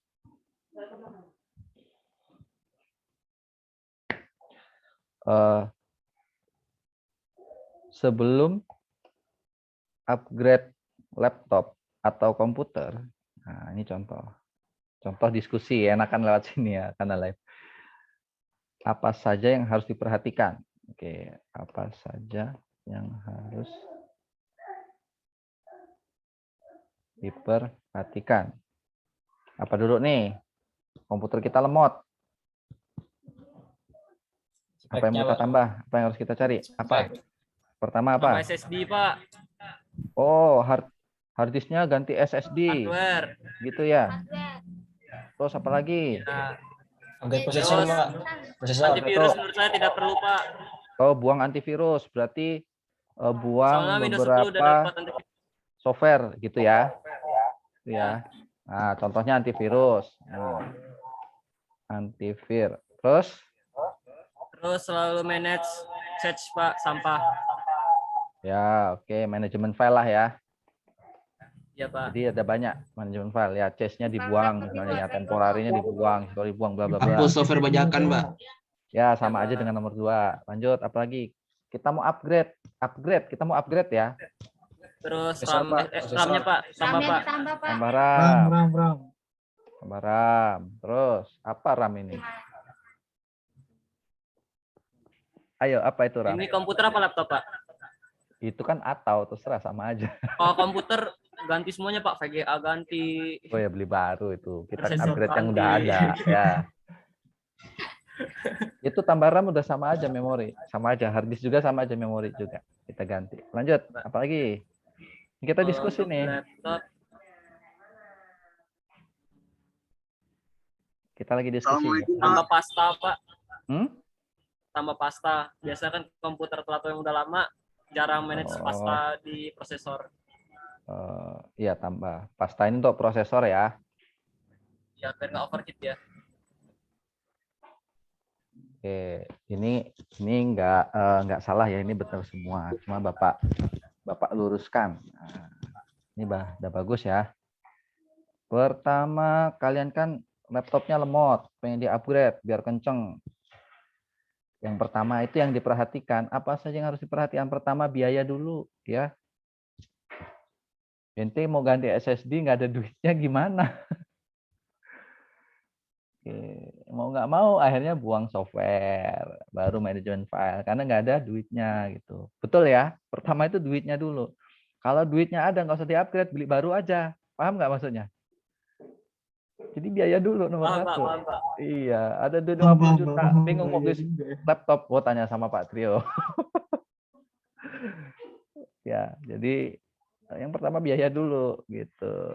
Sebelum upgrade laptop atau komputer, nah ini contoh diskusi, enakan lewat sini ya, karena live. Apa saja yang harus diperhatikan? Oke, apa saja yang harus diperhatikan? Apa dulu nih? Komputer kita lemot. Apa yang mau kita tambah? Apa yang harus kita cari? Apa? Pertama apa? Tambah SSD Pak. Oh, hard disknya ganti SSD. Hardware. Gitu ya. Terus apa lagi? Ya. Upgrade prosesor, Pak. Prosesor. Antivirus menurut saya tidak perlu Pak. Oh, buang antivirus. Berarti buang Soalnya Windows 10 udah beberapa dapat antivirus. software gitu ya. Ya. Nah, contohnya antivirus. Nah, antivirus. Terus selalu manage cache Pak, sampah. Ya, oke, manajemen file lah ya. Ya Pak. Jadi ada banyak manajemen file ya, cache-nya dibuang misalnya ya, temporarinya dibuang, history dibuang, bla bla bla. Hapus software bajakan, Pak. Ya, sama aja dengan nomor 2. Lanjut, apalagi? Kita mau upgrade, kita mau upgrade ya. Terus Prosesor, RAM, Pak. RAM-nya Pak, tambah Pak. Tambah RAM. RAM. Tambah RAM. Terus, apa RAM ini? Ayo, apa itu RAM? Ini komputer apa laptop Pak? Itu kan atau terserah sama aja. Oh komputer ganti semuanya Pak, VGA ganti. Oh ya, beli baru itu. Kita Prosesor upgrade yang ganti. udah ada ya. Itu tambah RAM udah sama aja memori. Sama aja, hard disk juga sama aja memori juga. Kita ganti. Lanjut, apalagi? Kita diskusi Untuk nih. laptop, Kita lagi diskusi. tambah pasta Pak. Hmm? Tambah pasta. Biasa kan komputer laptop yang udah lama jarang manage pasta di prosesor. Iya, tambah. Pasta ini untuk prosesor ya. Ya biar nggak overheat ya. Oke, ini nggak salah ya, ini betul semua. Cuma Bapak luruskan. Nah, Ini udah bagus ya. Pertama, kalian kan laptopnya lemot, pengen di-upgrade biar kenceng. Yang pertama itu yang diperhatikan. Apa saja yang harus diperhatikan? Pertama, biaya dulu ya. Ente mau ganti SSD nggak ada duitnya gimana? Mau nggak mau akhirnya buang software, baru manajemen file karena nggak ada duitnya gitu. Betul ya? Pertama itu duitnya dulu. Kalau duitnya ada nggak usah di-upgrade, beli baru aja. Paham nggak maksudnya? Jadi biaya dulu nomor satu. Iya, ada duit 50 juta, bingung mau beli laptop, gua tanya sama Pak Trio. Ya, jadi yang pertama biaya dulu gitu.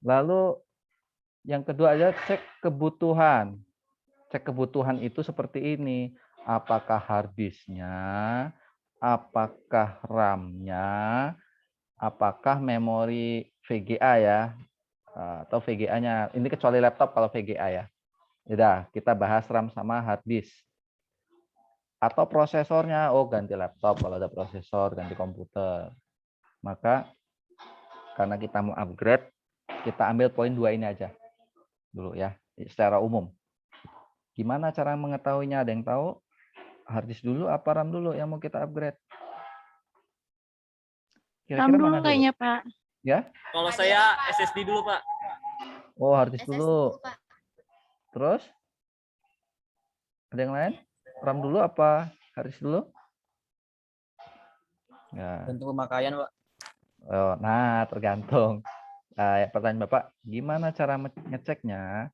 Lalu yang kedua aja cek kebutuhan. Cek kebutuhan itu seperti ini. Apakah hard disknya, apakah RAM-nya, apakah memori VGA ya, atau VGA-nya. Ini kecuali laptop kalau VGA ya. Udah, kita bahas RAM sama hard disk. Atau prosesornya, oh ganti laptop kalau ada prosesor, ganti komputer. Maka karena kita mau upgrade, kita ambil poin 2 ini aja dulu ya, secara umum. Gimana cara mengetahuinya? Ada yang tahu? Hard disk dulu apa RAM dulu yang mau kita upgrade? RAM dulu kayaknya, Pak. Ya? Kalau saya SSD dulu, Pak. Oh, hard disk SSD dulu. Pak. Terus? Ada yang lain? RAM dulu apa hard disk dulu? Ya. Untuk pemakaian, Pak. Oh, nah, tergantung. Pertanyaan Bapak, gimana cara ngeceknya?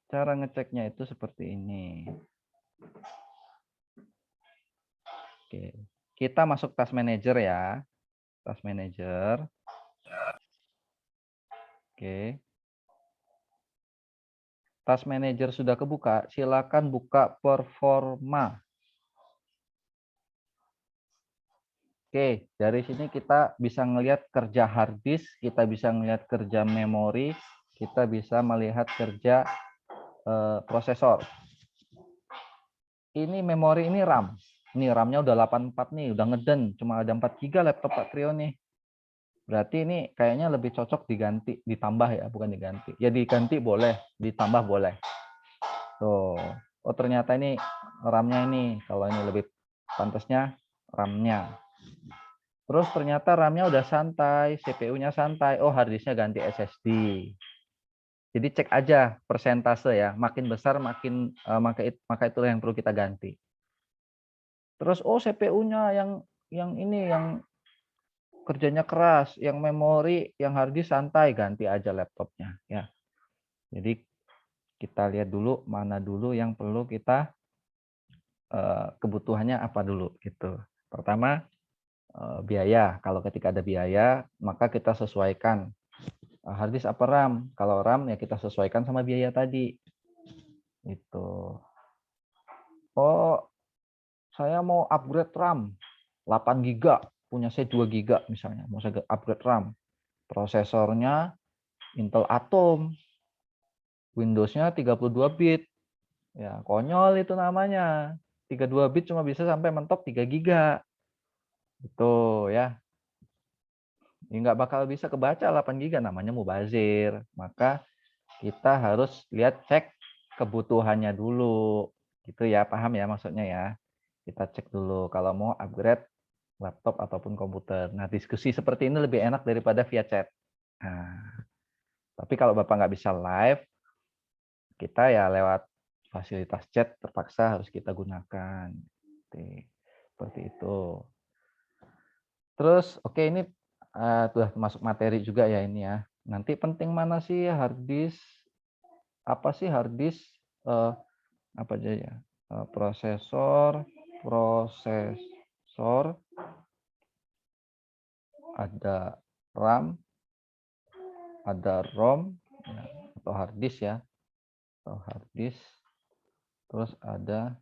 Cara ngeceknya itu seperti ini. Oke. Kita masuk task manager ya. Task manager. Oke. Task manager sudah kebuka, silakan buka performa. Oke, dari sini kita bisa melihat kerja hard disk, kita bisa melihat kerja memori, kita bisa melihat kerja prosesor. Ini memori, ini RAM. Ini RAM-nya udah 84 nih, udah ngeden, cuma ada 4 GB laptop Pak Trio nih. Berarti ini kayaknya lebih cocok diganti, ditambah ya, bukan diganti. Ya diganti boleh, ditambah boleh. Tuh. Oh ternyata ini RAM-nya ini, kalau ini lebih pantasnya RAM-nya. Terus ternyata RAM-nya udah santai, CPU-nya santai. Oh hard disk-nya ganti SSD. Jadi cek aja persentase ya, makin besar makin maka itulah yang perlu kita ganti. Terus oh CPU-nya yang ini yang kerjanya keras, yang memori, yang hard disk santai, ganti aja laptopnya ya. Jadi kita lihat dulu mana dulu yang perlu kita kebutuhannya apa dulu gitu. Pertama biaya. Kalau ketika ada biaya, maka kita sesuaikan hard disk apa RAM. Kalau RAM ya kita sesuaikan sama biaya tadi. Itu. Oh, saya mau upgrade RAM 8 GB, punya saya 2 GB misalnya, mau saya upgrade RAM. Prosesornya Intel Atom. Windows-nya 32 bit. Ya, konyol itu namanya. 32 bit cuma bisa sampai mentok 3 GB. Itu ya. Ini nggak bakal bisa kebaca 8 GB, namanya mubazir. Maka kita harus lihat cek kebutuhannya dulu. Gitu ya, paham ya maksudnya ya. Kita cek dulu kalau mau upgrade laptop ataupun komputer. Nah, diskusi seperti ini lebih enak daripada via chat. Nah, tapi kalau Bapak nggak bisa live, kita ya lewat fasilitas chat terpaksa harus kita gunakan. Seperti itu. Terus, oke ini sudah masuk materi juga ya ini ya. Nanti penting mana sih hard disk? Apa sih hard disk? Apa aja ya? Prosesor, ada RAM, ada ROM ya, atau hard disk ya, atau hard disk. Terus ada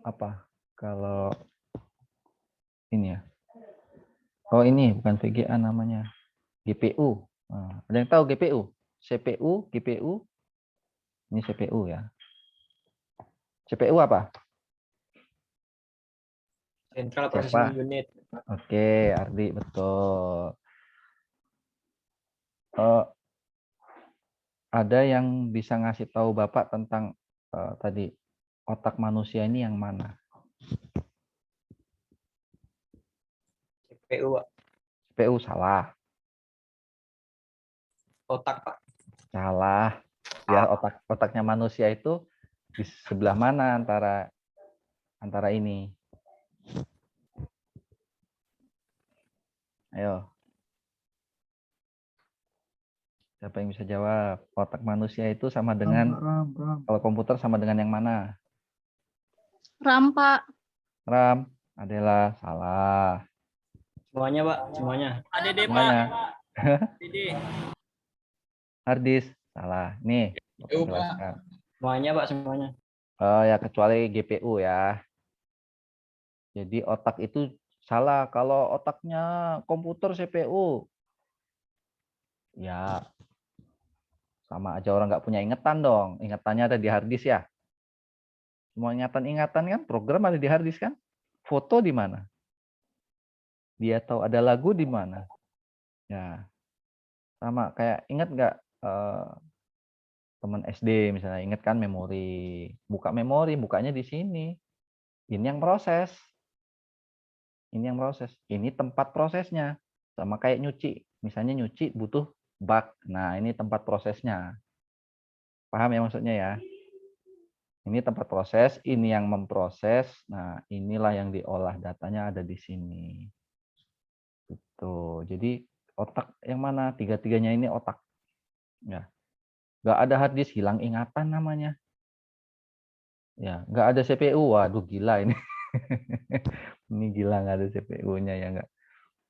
apa? Kalau ini ya. Oh ini bukan VGA namanya, GPU. Nah, ada yang tahu GPU? CPU, GPU. Ini CPU ya. CPU apa? Central Siapa? Processing Unit. Oke, Ardi, betul. Eh, ada yang bisa ngasih tahu Bapak tentang tadi otak manusia ini yang mana? CPU, Pak. CPU salah. Otak, Pak. Salah. Ya, otaknya manusia itu di sebelah mana antara ini? Ayo. Siapa yang bisa jawab? Otak manusia itu sama dengan kalau komputer sama dengan yang mana? RAM, Pak. RAM. Adalah salah. Semuanya, Pak. Semuanya. ADD, Pak. Semuanya. ADD. Harddisk salah. Nih, Bapak Pak. jelaskan. Semuanya, Pak. Semuanya. Oh ya, kecuali GPU ya. Jadi otak itu salah. Kalau otaknya komputer CPU, ya sama aja orang nggak punya ingatan dong. Ingatannya ada di harddisk ya. Semua ingatan-ingatan kan, program ada di harddisk kan. Foto di mana? Dia tahu ada lagu di mana. Ya, sama kayak ingat nggak teman SD misalnya, ingat kan memori. Buka memori, bukanya di sini. Ini yang proses. Ini yang proses. Ini tempat prosesnya. Sama kayak nyuci. Misalnya nyuci butuh bak. Nah, ini tempat prosesnya. Paham ya maksudnya ya? Ini tempat proses, ini yang memproses. Nah, inilah yang diolah, datanya ada di sini. Gitu. Jadi otak yang mana? Tiga-tiganya ini otak. Ya. Nggak ada hard disk, hilang ingatan namanya. Ya, nggak ada CPU. Waduh, gila ini. Ini gila nggak ada CPU-nya ya,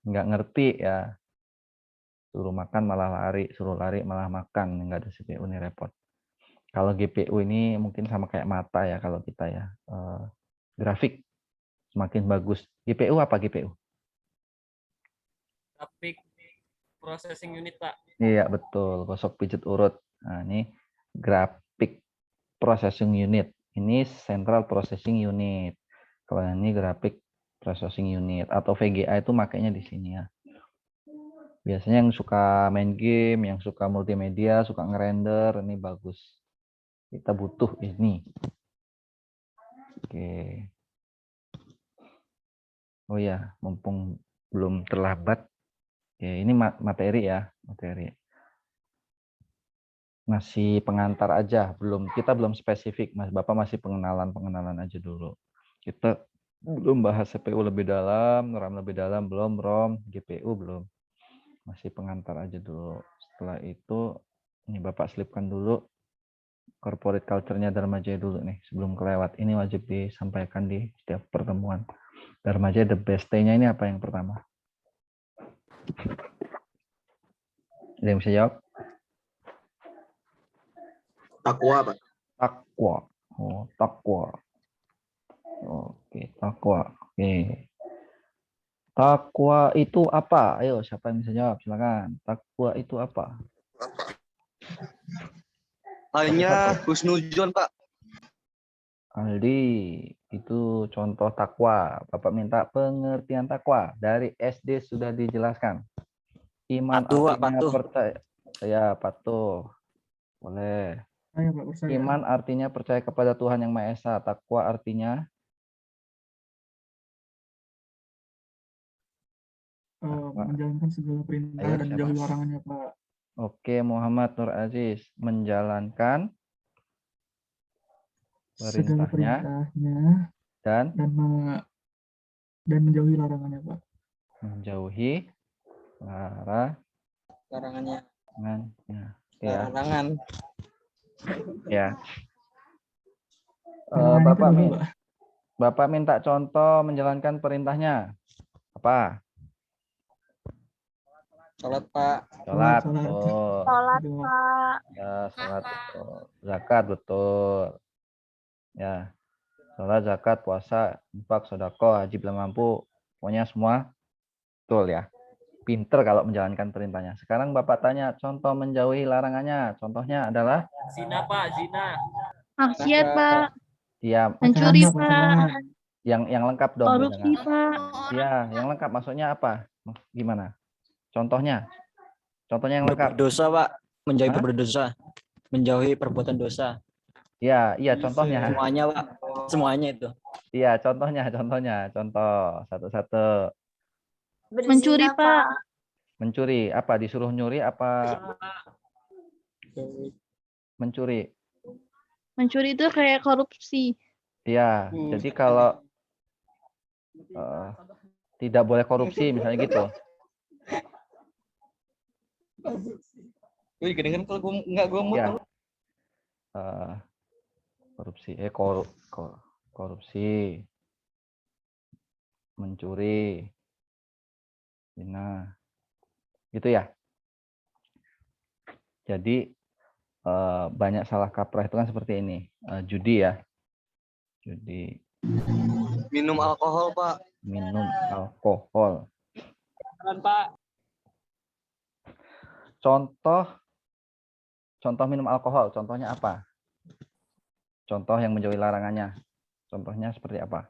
nggak ngerti ya. Suruh makan malah lari, suruh lari malah makan, nggak ada CPU ini repot. Kalau GPU ini mungkin sama kayak mata ya kalau kita ya. Grafik semakin bagus. GPU apa GPU? Graphic Processing Unit, Pak. Iya betul, gosok pijat urut. Nah, ini Graphic Processing Unit. Ini Central Processing Unit. Kalau ini Graphic Processing Unit atau VGA itu makanya di sini ya. Biasanya yang suka main game, yang suka multimedia, suka ngerender, ini bagus. Kita butuh ini. Oke. Oh ya, mumpung belum terlambat. Oke, ini materi ya, materi. Masih pengantar aja, kita belum spesifik, Mas. Bapak masih pengenalan aja dulu. Kita belum bahas CPU lebih dalam, RAM lebih dalam, belum, ROM, GPU belum. Masih pengantar aja dulu. Setelah itu, ini Bapak selipkan dulu corporate culture-nya Dharma Jaya dulu nih, sebelum kelewat. Ini wajib disampaikan di setiap pertemuan. Dharma Jaya the best nya ini apa yang pertama? Ada yang bisa jawab? Takwa, Pak. Takwa. Oh, takwa. Oke, takwa. Oke. Takwa itu apa? Ayo, siapa yang bisa jawab? Silakan. Takwa itu apa? Hanya husnuzon, Pak. Aldi, itu contoh takwa. Bapak minta pengertian takwa. Dari SD sudah dijelaskan. Iman artinya percaya. Ya, patuh. Boleh. Iman artinya percaya kepada Tuhan Yang Maha Esa. Takwa artinya menjalankan segala perintah dan menjauhi larangannya, Pak. Oke, Muhammad Nur Aziz, menjalankan Segala perintahnya dan menjauhi larangannya, Pak. Menjauhi Larangannya. Ya. Larangan. Ya. Larangannya Bapak minta contoh menjalankan perintahnya. Apa? Sholat, Pak. Sholat. Sholat, Pak. Ya, sholat betul. Zakat betul. Ya. Sholat, zakat, puasa, infak, sedekah, haji bila mampu. Pokoknya semua betul ya. Pinter kalau menjalankan perintahnya. Sekarang Bapak tanya contoh menjauhi larangannya. Contohnya adalah Zina, Pak. Zina. Maksiat, Pak. dia Mencuri, Pak. Yang lengkap dong. Korupsi, Pak. Ya, yang lengkap maksudnya apa? Gimana? Contohnya yang lengkap. Berdosa, Pak. Menjauhi Hah? berdosa. Menjauhi perbuatan dosa. Ya, iya contohnya. Semuanya, Pak. Semuanya itu. Iya, contohnya. Contoh satu-satu. Mencuri, Pak. Mencuri apa? Disuruh nyuri apa? Mencuri. Mencuri itu kayak korupsi. Iya, jadi kalau tidak boleh korupsi misalnya gitu. Wih, kedengeran kalau gue nggak gue mau. Ya. Korupsi, korupsi, mencuri, zina, gitu ya. Jadi banyak salah kaprah itu kan seperti ini, judi ya, judi. Minum alkohol, Pak. Minum alkohol. Pak. Contoh minum alkohol, contohnya apa? Contoh yang menjauhi larangannya. Contohnya seperti apa?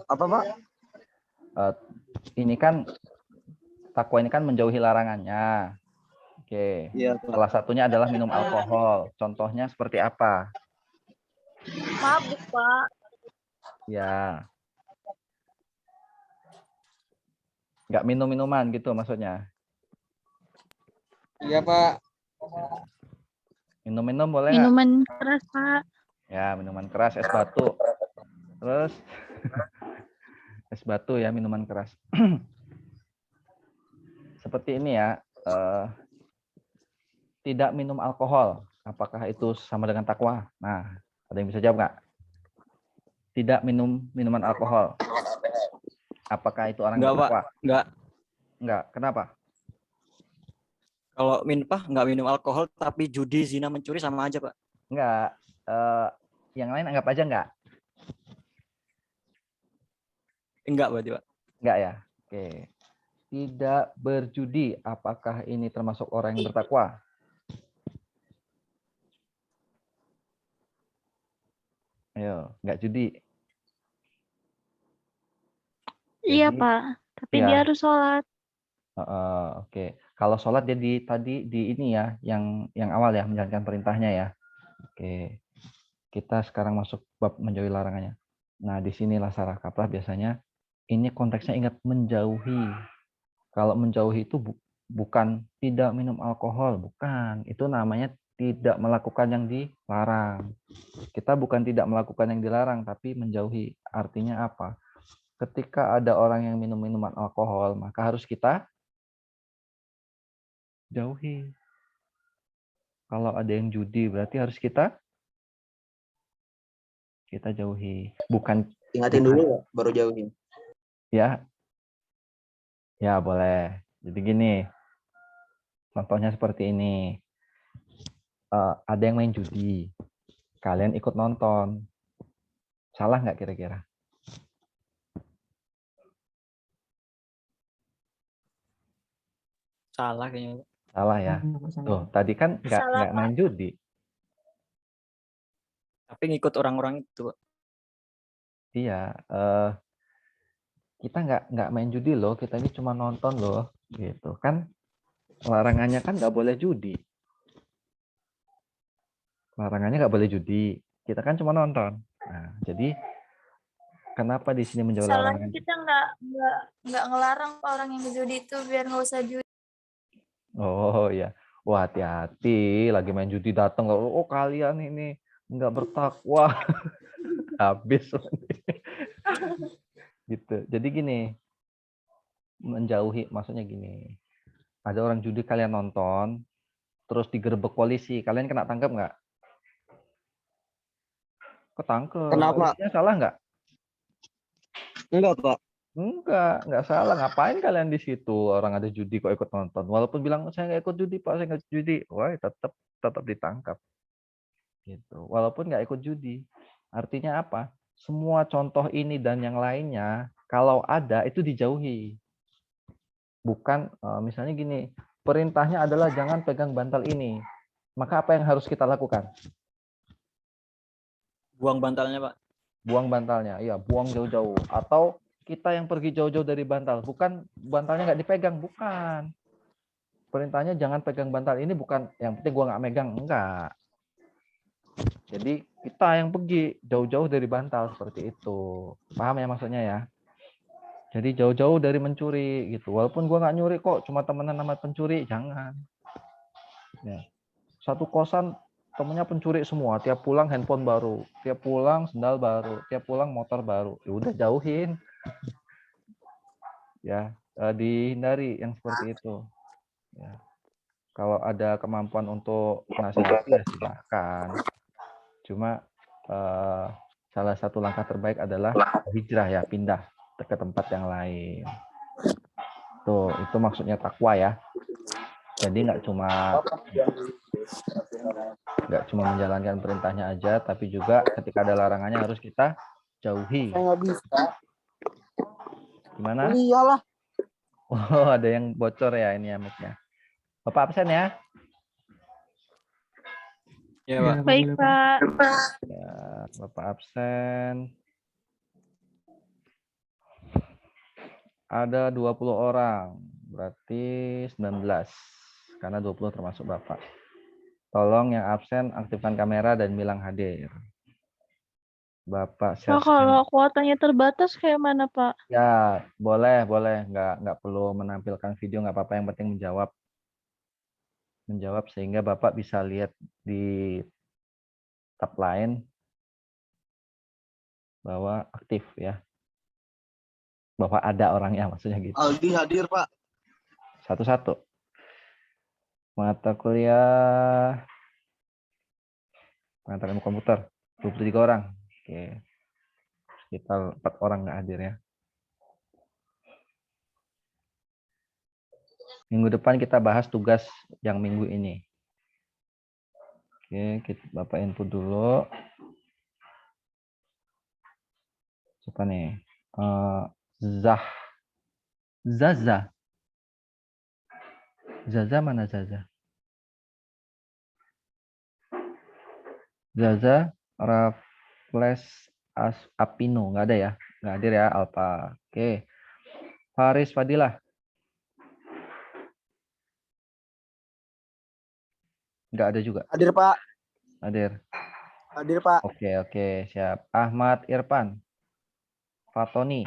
Apa, Pak? Ini kan takwa ini kan menjauhi larangannya. Oke. Iya, salah satunya adalah minum alkohol. Contohnya seperti apa? Mabuk, Pak. Ya. Nggak minum-minuman gitu maksudnya. Iya, Pak. Minum-minum boleh nggak? Minuman keras, Pak. Ya, minuman keras, es batu. Terus es batu ya, minuman keras. Seperti ini ya. Tidak minum alkohol. Apakah itu sama dengan takwa? Nah, ada yang bisa jawab nggak? Tidak minum minuman alkohol. Apakah itu orang Enggak, Pak. bertakwa? Enggak. Kenapa? Kalau nggak minum alkohol tapi judi, zina, mencuri sama aja, Pak. Enggak. Yang lain anggap aja enggak? Enggak berarti, Pak. Enggak ya? Oke. Tidak berjudi. Apakah ini termasuk orang yang bertakwa? Ayo, enggak judi. Iya, Jadi, Pak. Tapi ya. dia harus sholat. Oke. Kalau sholat dia tadi di ini ya, yang awal ya, menjalankan perintahnya ya. Oke. Kita sekarang masuk bab menjauhi larangannya. Nah, disinilah salah kaprah biasanya. Ini konteksnya ingat menjauhi. Kalau menjauhi itu bukan tidak minum alkohol, bukan. Itu namanya tidak melakukan yang dilarang. Kita bukan tidak melakukan yang dilarang, tapi menjauhi. Artinya apa? Ketika ada orang yang minum minuman alkohol, maka harus kita jauhi. Kalau ada yang judi, berarti harus kita jauhi. Bukan ingatin dulu baru jauhin. Ya. Ya, boleh. Jadi gini. Contohnya seperti ini. Ada yang main judi. Kalian ikut nonton. Salah nggak kira-kira? Salah kayaknya. Salah ya. Tuh, tadi kan nggak main judi. Tapi ngikut orang-orang itu, Pak. Iya. Kita nggak main judi loh. Kita ini cuma nonton loh. Gitu kan. Larangannya kan nggak boleh judi. Larangannya nggak boleh judi. Kita kan cuma nonton. Nah, jadi kenapa di sini menjauhi larangan? Salahnya kita nggak ngelarang orang yang judi itu biar nggak usah judi. Oh ya, wah hati-hati. Lagi main judi datang. Oh kalian ini nggak bertakwa. Habis. Gitu. Jadi gini, menjauhi maksudnya gini. Ada orang judi kalian nonton, terus digerebek polisi. Kalian kena tangkap nggak? Ketangkep. Kenapa? Polisinya salah nggak? Enggak, Pak. Enggak salah. Ngapain kalian di situ? Orang ada judi kok ikut nonton. Walaupun bilang saya nggak ikut judi, Pak, saya nggak judi. Wah, tetap ditangkap. Gitu. Walaupun nggak ikut judi. Artinya apa? Semua contoh ini dan yang lainnya, kalau ada itu dijauhi. Bukan misalnya gini, perintahnya adalah jangan pegang bantal ini. Maka apa yang harus kita lakukan? Buang bantalnya, Pak. Buang bantalnya, iya, buang jauh-jauh. Atau kita yang pergi jauh-jauh dari bantal, bukan bantalnya nggak dipegang, bukan. Perintahnya jangan pegang bantal ini, bukan yang penting gua nggak megang, enggak. Jadi kita yang pergi jauh-jauh dari bantal seperti itu. Paham ya maksudnya ya? Jadi jauh-jauh dari mencuri gitu. Walaupun gua nggak nyuri kok, cuma temenan sama pencuri, jangan. Ya. Satu kosan temennya pencuri semua, tiap pulang handphone baru, tiap pulang sendal baru, tiap pulang motor baru. Ya udah jauhin. Ya, dihindari yang seperti itu. Ya. Kalau ada kemampuan untuk nasihati ya silakan. Cuma salah satu langkah terbaik adalah hijrah ya, pindah ke tempat yang lain. Tuh, itu maksudnya takwa ya. Jadi nggak cuma menjalankan perintahnya aja, tapi juga ketika ada larangannya harus kita jauhi. Saya nggak bisa. Gimana? Iyalah. Oh, ada yang bocor ya ini ya mic-nya. Bapak absen ya? Ya, Pak. Baik, Pak. Ya, Bapak absen. Ada 20 orang, berarti 19. Karena 20 termasuk Bapak. Tolong yang absen aktifkan kamera dan bilang hadir. Bapak share Pak, kalau screen. kuotanya terbatas kayak mana, Pak? Ya, boleh. Nggak perlu menampilkan video, nggak apa-apa. Yang penting menjawab sehingga Bapak bisa lihat di tab lain bahwa aktif ya. Bahwa ada orangnya, maksudnya gitu. Aldi hadir, Pak. Satu-satu. Mata kuliah pengantar ilmu komputer 23 orang. Oke. Sekitar 4 orang nggak hadir ya. Minggu depan kita bahas tugas yang minggu ini. Oke, Bapak input dulu. Siapa nih? Zaza. Zaza mana Zaza? Zaza, Raffles Apino, nggak ada ya? Nggak hadir ya, Alpa. Oke. Faris Fadilah. Nggak ada juga. Hadir, Pak. Hadir, Pak. Oke, siap. Ahmad Irfan. Fatoni.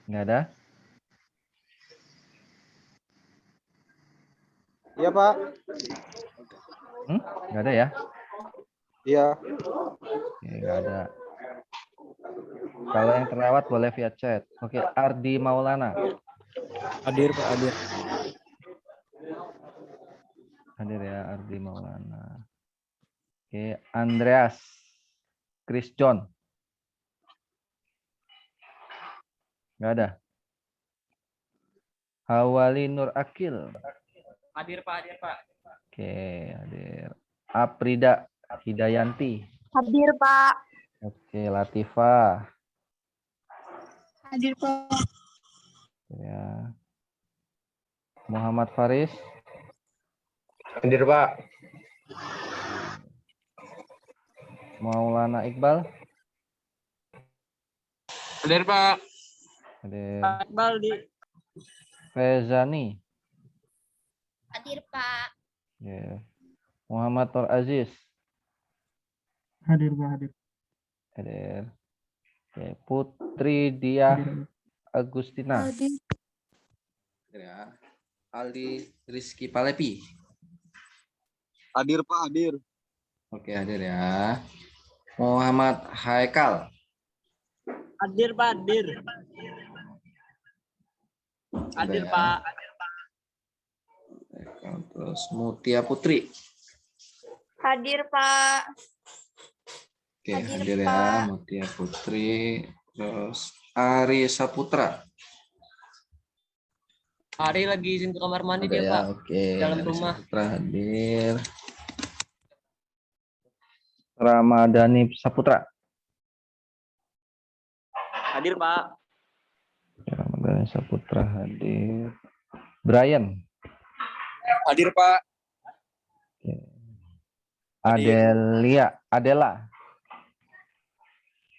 Nggak ada? Iya, Pak. Nggak ada ya? Iya. Oke, nggak ada. Kalau yang terlewat boleh via chat. Oke, Ardi Maulana. Hadir, Pak, hadir. Hadir ya, Ardi Maulana. Oke, Andreas. Chris John. Nggak ada. Hawali Nur Akil. Hadir, Pak. Oke, hadir. Aprida Hidayanti. Hadir, Pak. Oke, Latifah. Hadir, Pak. Ya. Muhammad Faris. Hadir, Pak. Maulana Iqbal. Hadir, Pak. Hadir. Iqbal di Fezani. Hadir, Pak. Ya. Muhammad Tor Aziz. Hadir, Pak, hadir. Hadir. Oke, Putri Dia Agustina. Hadir. Ya. Aldi Rizky Palepi. Hadir, Pak, hadir. Oke, hadir ya. Muhammad Haikal. hadir, Pak, hadir. Hadir, ya. Pak. Terus Mutia Putri. Hadir, Pak. Oke, Hadir, hadir ya. Pak. Mutia Putri. Terus Ari Saputra. Ari lagi izin ke kamar mandi Ada dia, ya, Pak. oke. Dalam Ari rumah. Saputra hadir. Ramadhani Saputra. Hadir, Pak. Ramadhani Saputra hadir. Brian. Hadir, Pak. Oke. Adela.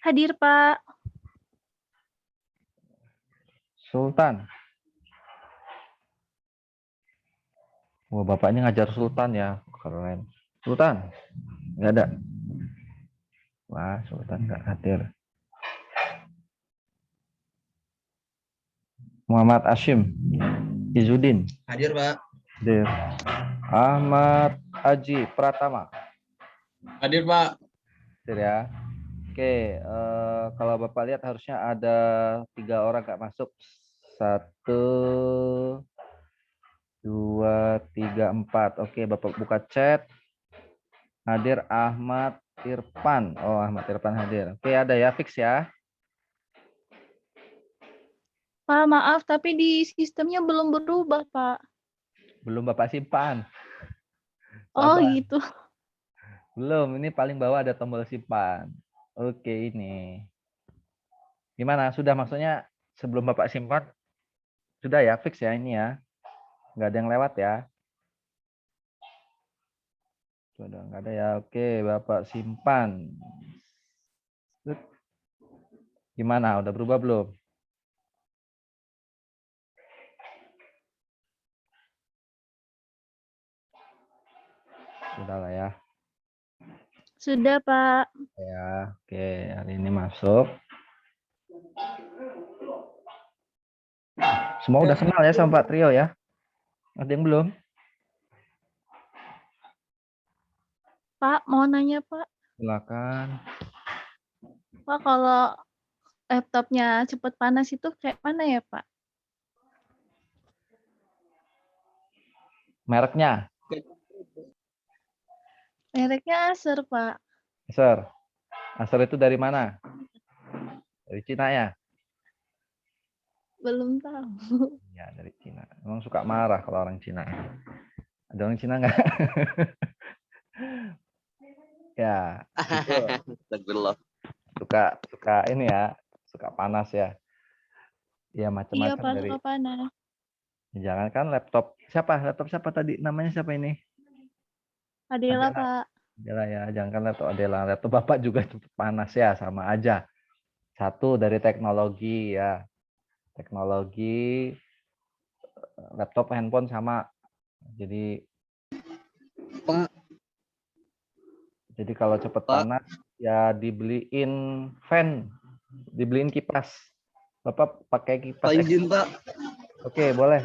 Hadir, Pak. Sultan. Wah, Bapak ini ngajar Sultan ya. Keren. Sultan. Nggak ada. Wah, Sultan nggak hadir. Muhammad Hashim. Izudin. Hadir, Pak. Hadir. Ahmad Haji Pratama. Hadir, Pak. Hadir ya. Oke, kalau Bapak lihat harusnya ada 3 orang nggak masuk. 1, 2, 3, 4. Oke, Bapak buka chat. Hadir Ahmad Irfan. Oh, Ahmad Irfan hadir. Oke, ada ya, fix ya. Pak, maaf, tapi di sistemnya belum berubah, Pak. Belum Bapak simpan. Oh, Sabar. gitu. Belum, ini paling bawah ada tombol simpan. Oke, ini. Gimana? Sudah maksudnya sebelum Bapak simpan? Sudah ya, fix ya ini ya. Nggak ada yang lewat ya. Sudah, nggak ada ya. Oke, Bapak simpan. Gimana? Udah berubah belum? Sudah lah ya. Sudah, Pak. Ya, oke. Hari ini masuk. Semua udah kenal ya sama Pak Trio ya? Ada yang belum? Pak, mau nanya, Pak. Silakan. Pak, kalau laptopnya cepat panas itu kayak mana ya, Pak? Mereknya? Mereknya Acer, Pak. Acer. Acer itu dari mana? Dari Cina ya? Belum tahu. Ya, dari Cina. Emang suka marah kalau orang Cina. Ada orang Cina nggak? Ya, itu suka ini ya, suka panas ya. Ya Iya, macam-macam Pak, dari. suka panas. Jangan kan laptop siapa tadi namanya siapa ini? Adela, Pak. Adela ya, jangan kan laptop Adela. Laptop Bapak juga cukup panas ya, sama aja. Satu dari teknologi ya. Teknologi laptop handphone sama. Jadi kalau cepat panas ya dibeliin fan, dibeliin kipas. Bapak pakai kipas. Pak izin, Pak. Oke, boleh.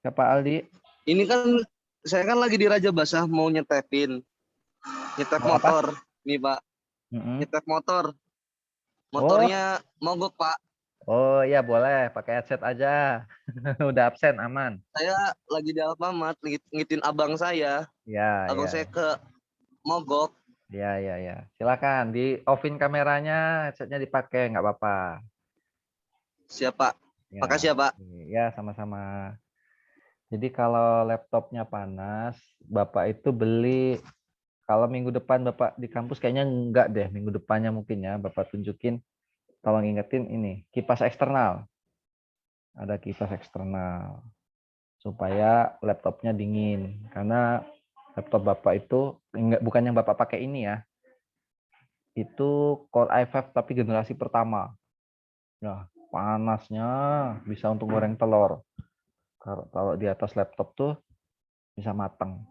Siapa Aldi? Ini kan saya kan lagi di Raja Basah mau nyetepin. Nyetep motor. Nih, Pak. Nyetep motor. Motornya mogok, Pak. Oh iya boleh, pakai headset aja. Udah absen, aman. Saya lagi di Alfamart ngitin abang saya. Ya, abang saya ke mogok. Ya. Silakan di offin kameranya, headsetnya dipakai, nggak apa-apa. Siap, Pak. Ya. Makasih ya, Pak. Ya, sama-sama. Jadi kalau laptopnya panas, Bapak itu beli, kalau minggu depan Bapak di kampus kayaknya enggak deh, minggu depannya mungkin ya, Bapak tunjukin, tolong ingetin ini, kipas eksternal. Ada kipas eksternal. Supaya laptopnya dingin. Karena laptop Bapak itu, bukan yang Bapak pakai ini ya, itu Core i5 tapi generasi pertama. Nah, panasnya bisa untuk goreng telur. Kalau di atas laptop tuh bisa matang.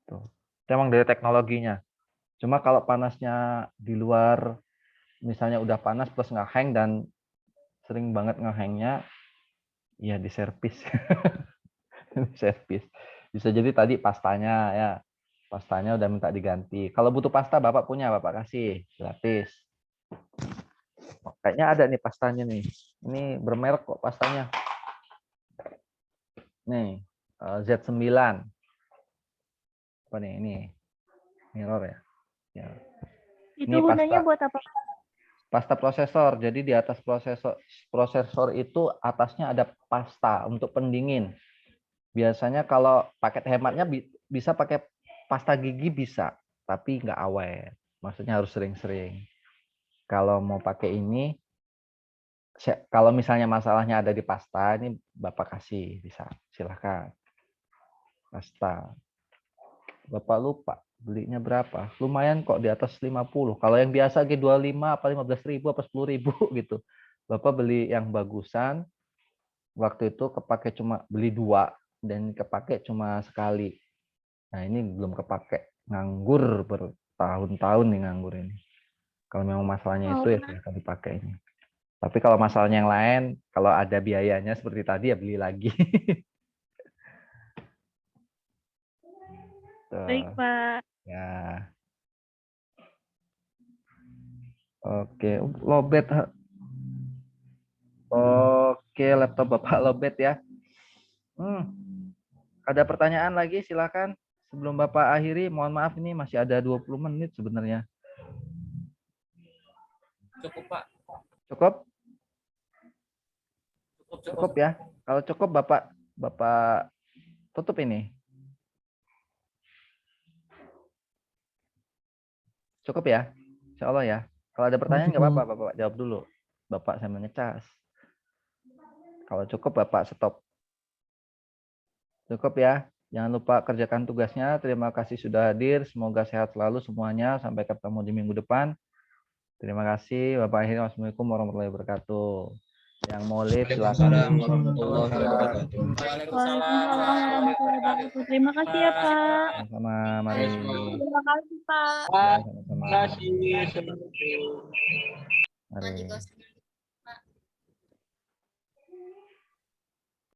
Tuh. Itu emang dari teknologinya. Cuma kalau panasnya di luar, misalnya udah panas plus nge-hang dan sering banget nge-hangnya, ya diservis. Diservis. Bisa jadi tadi pastanya ya. Pastanya udah minta diganti. Kalau butuh pasta Bapak punya, Bapak kasih gratis. Kayaknya ada nih pastanya nih. Ini bermerek kok pastanya. Nih, Z9. Apa nih? Ini mirror ya. Ya. Itu Ini gunanya buat apa? Pasta prosesor. Jadi di atas prosesor itu atasnya ada pasta untuk pendingin. Biasanya kalau paket hematnya bisa pakai pasta gigi bisa, tapi nggak awet. Maksudnya harus sering-sering. Kalau mau pakai ini, kalau misalnya masalahnya ada di pasta, ini Bapak kasih, bisa. Silahkan. Pasta. Bapak lupa. Belinya berapa? Lumayan kok, di atas 50. Kalau yang biasa G25 apa 15.000 apa 10.000 gitu. Bapak beli yang bagusan, waktu itu kepake cuma beli 2 dan kepake cuma sekali. Nah, ini belum kepake, nganggur bertahun-tahun nih nganggur ini. Kalau memang masalahnya itu ya silahkan dipakai ini. Tapi kalau masalahnya yang lain, kalau ada biayanya seperti tadi ya beli lagi. Baik, Pak. Ya. Oke, lobet. Oke, laptop Bapak lobet ya. Ada pertanyaan lagi, silakan. Sebelum Bapak akhiri, mohon maaf ini masih ada 20 menit sebenarnya. Cukup, Pak. Cukup? Cukup ya. Kalau cukup Bapak tutup ini. Cukup ya? Insya Allah ya. Kalau ada pertanyaan nggak apa-apa, Bapak jawab dulu. Bapak saya ngecas. Kalau cukup Bapak stop. Cukup ya. Jangan lupa kerjakan tugasnya. Terima kasih sudah hadir. Semoga sehat selalu semuanya. Sampai ketemu di minggu depan. Terima kasih. Bapak akhirnya wassalamualaikum warahmatullahi wabarakatuh. Yang mau live silakan. Terima kasih ya, Pak. Sama mari. Terima kasih, Pak. Sama-sama. Terima kasih. Mari.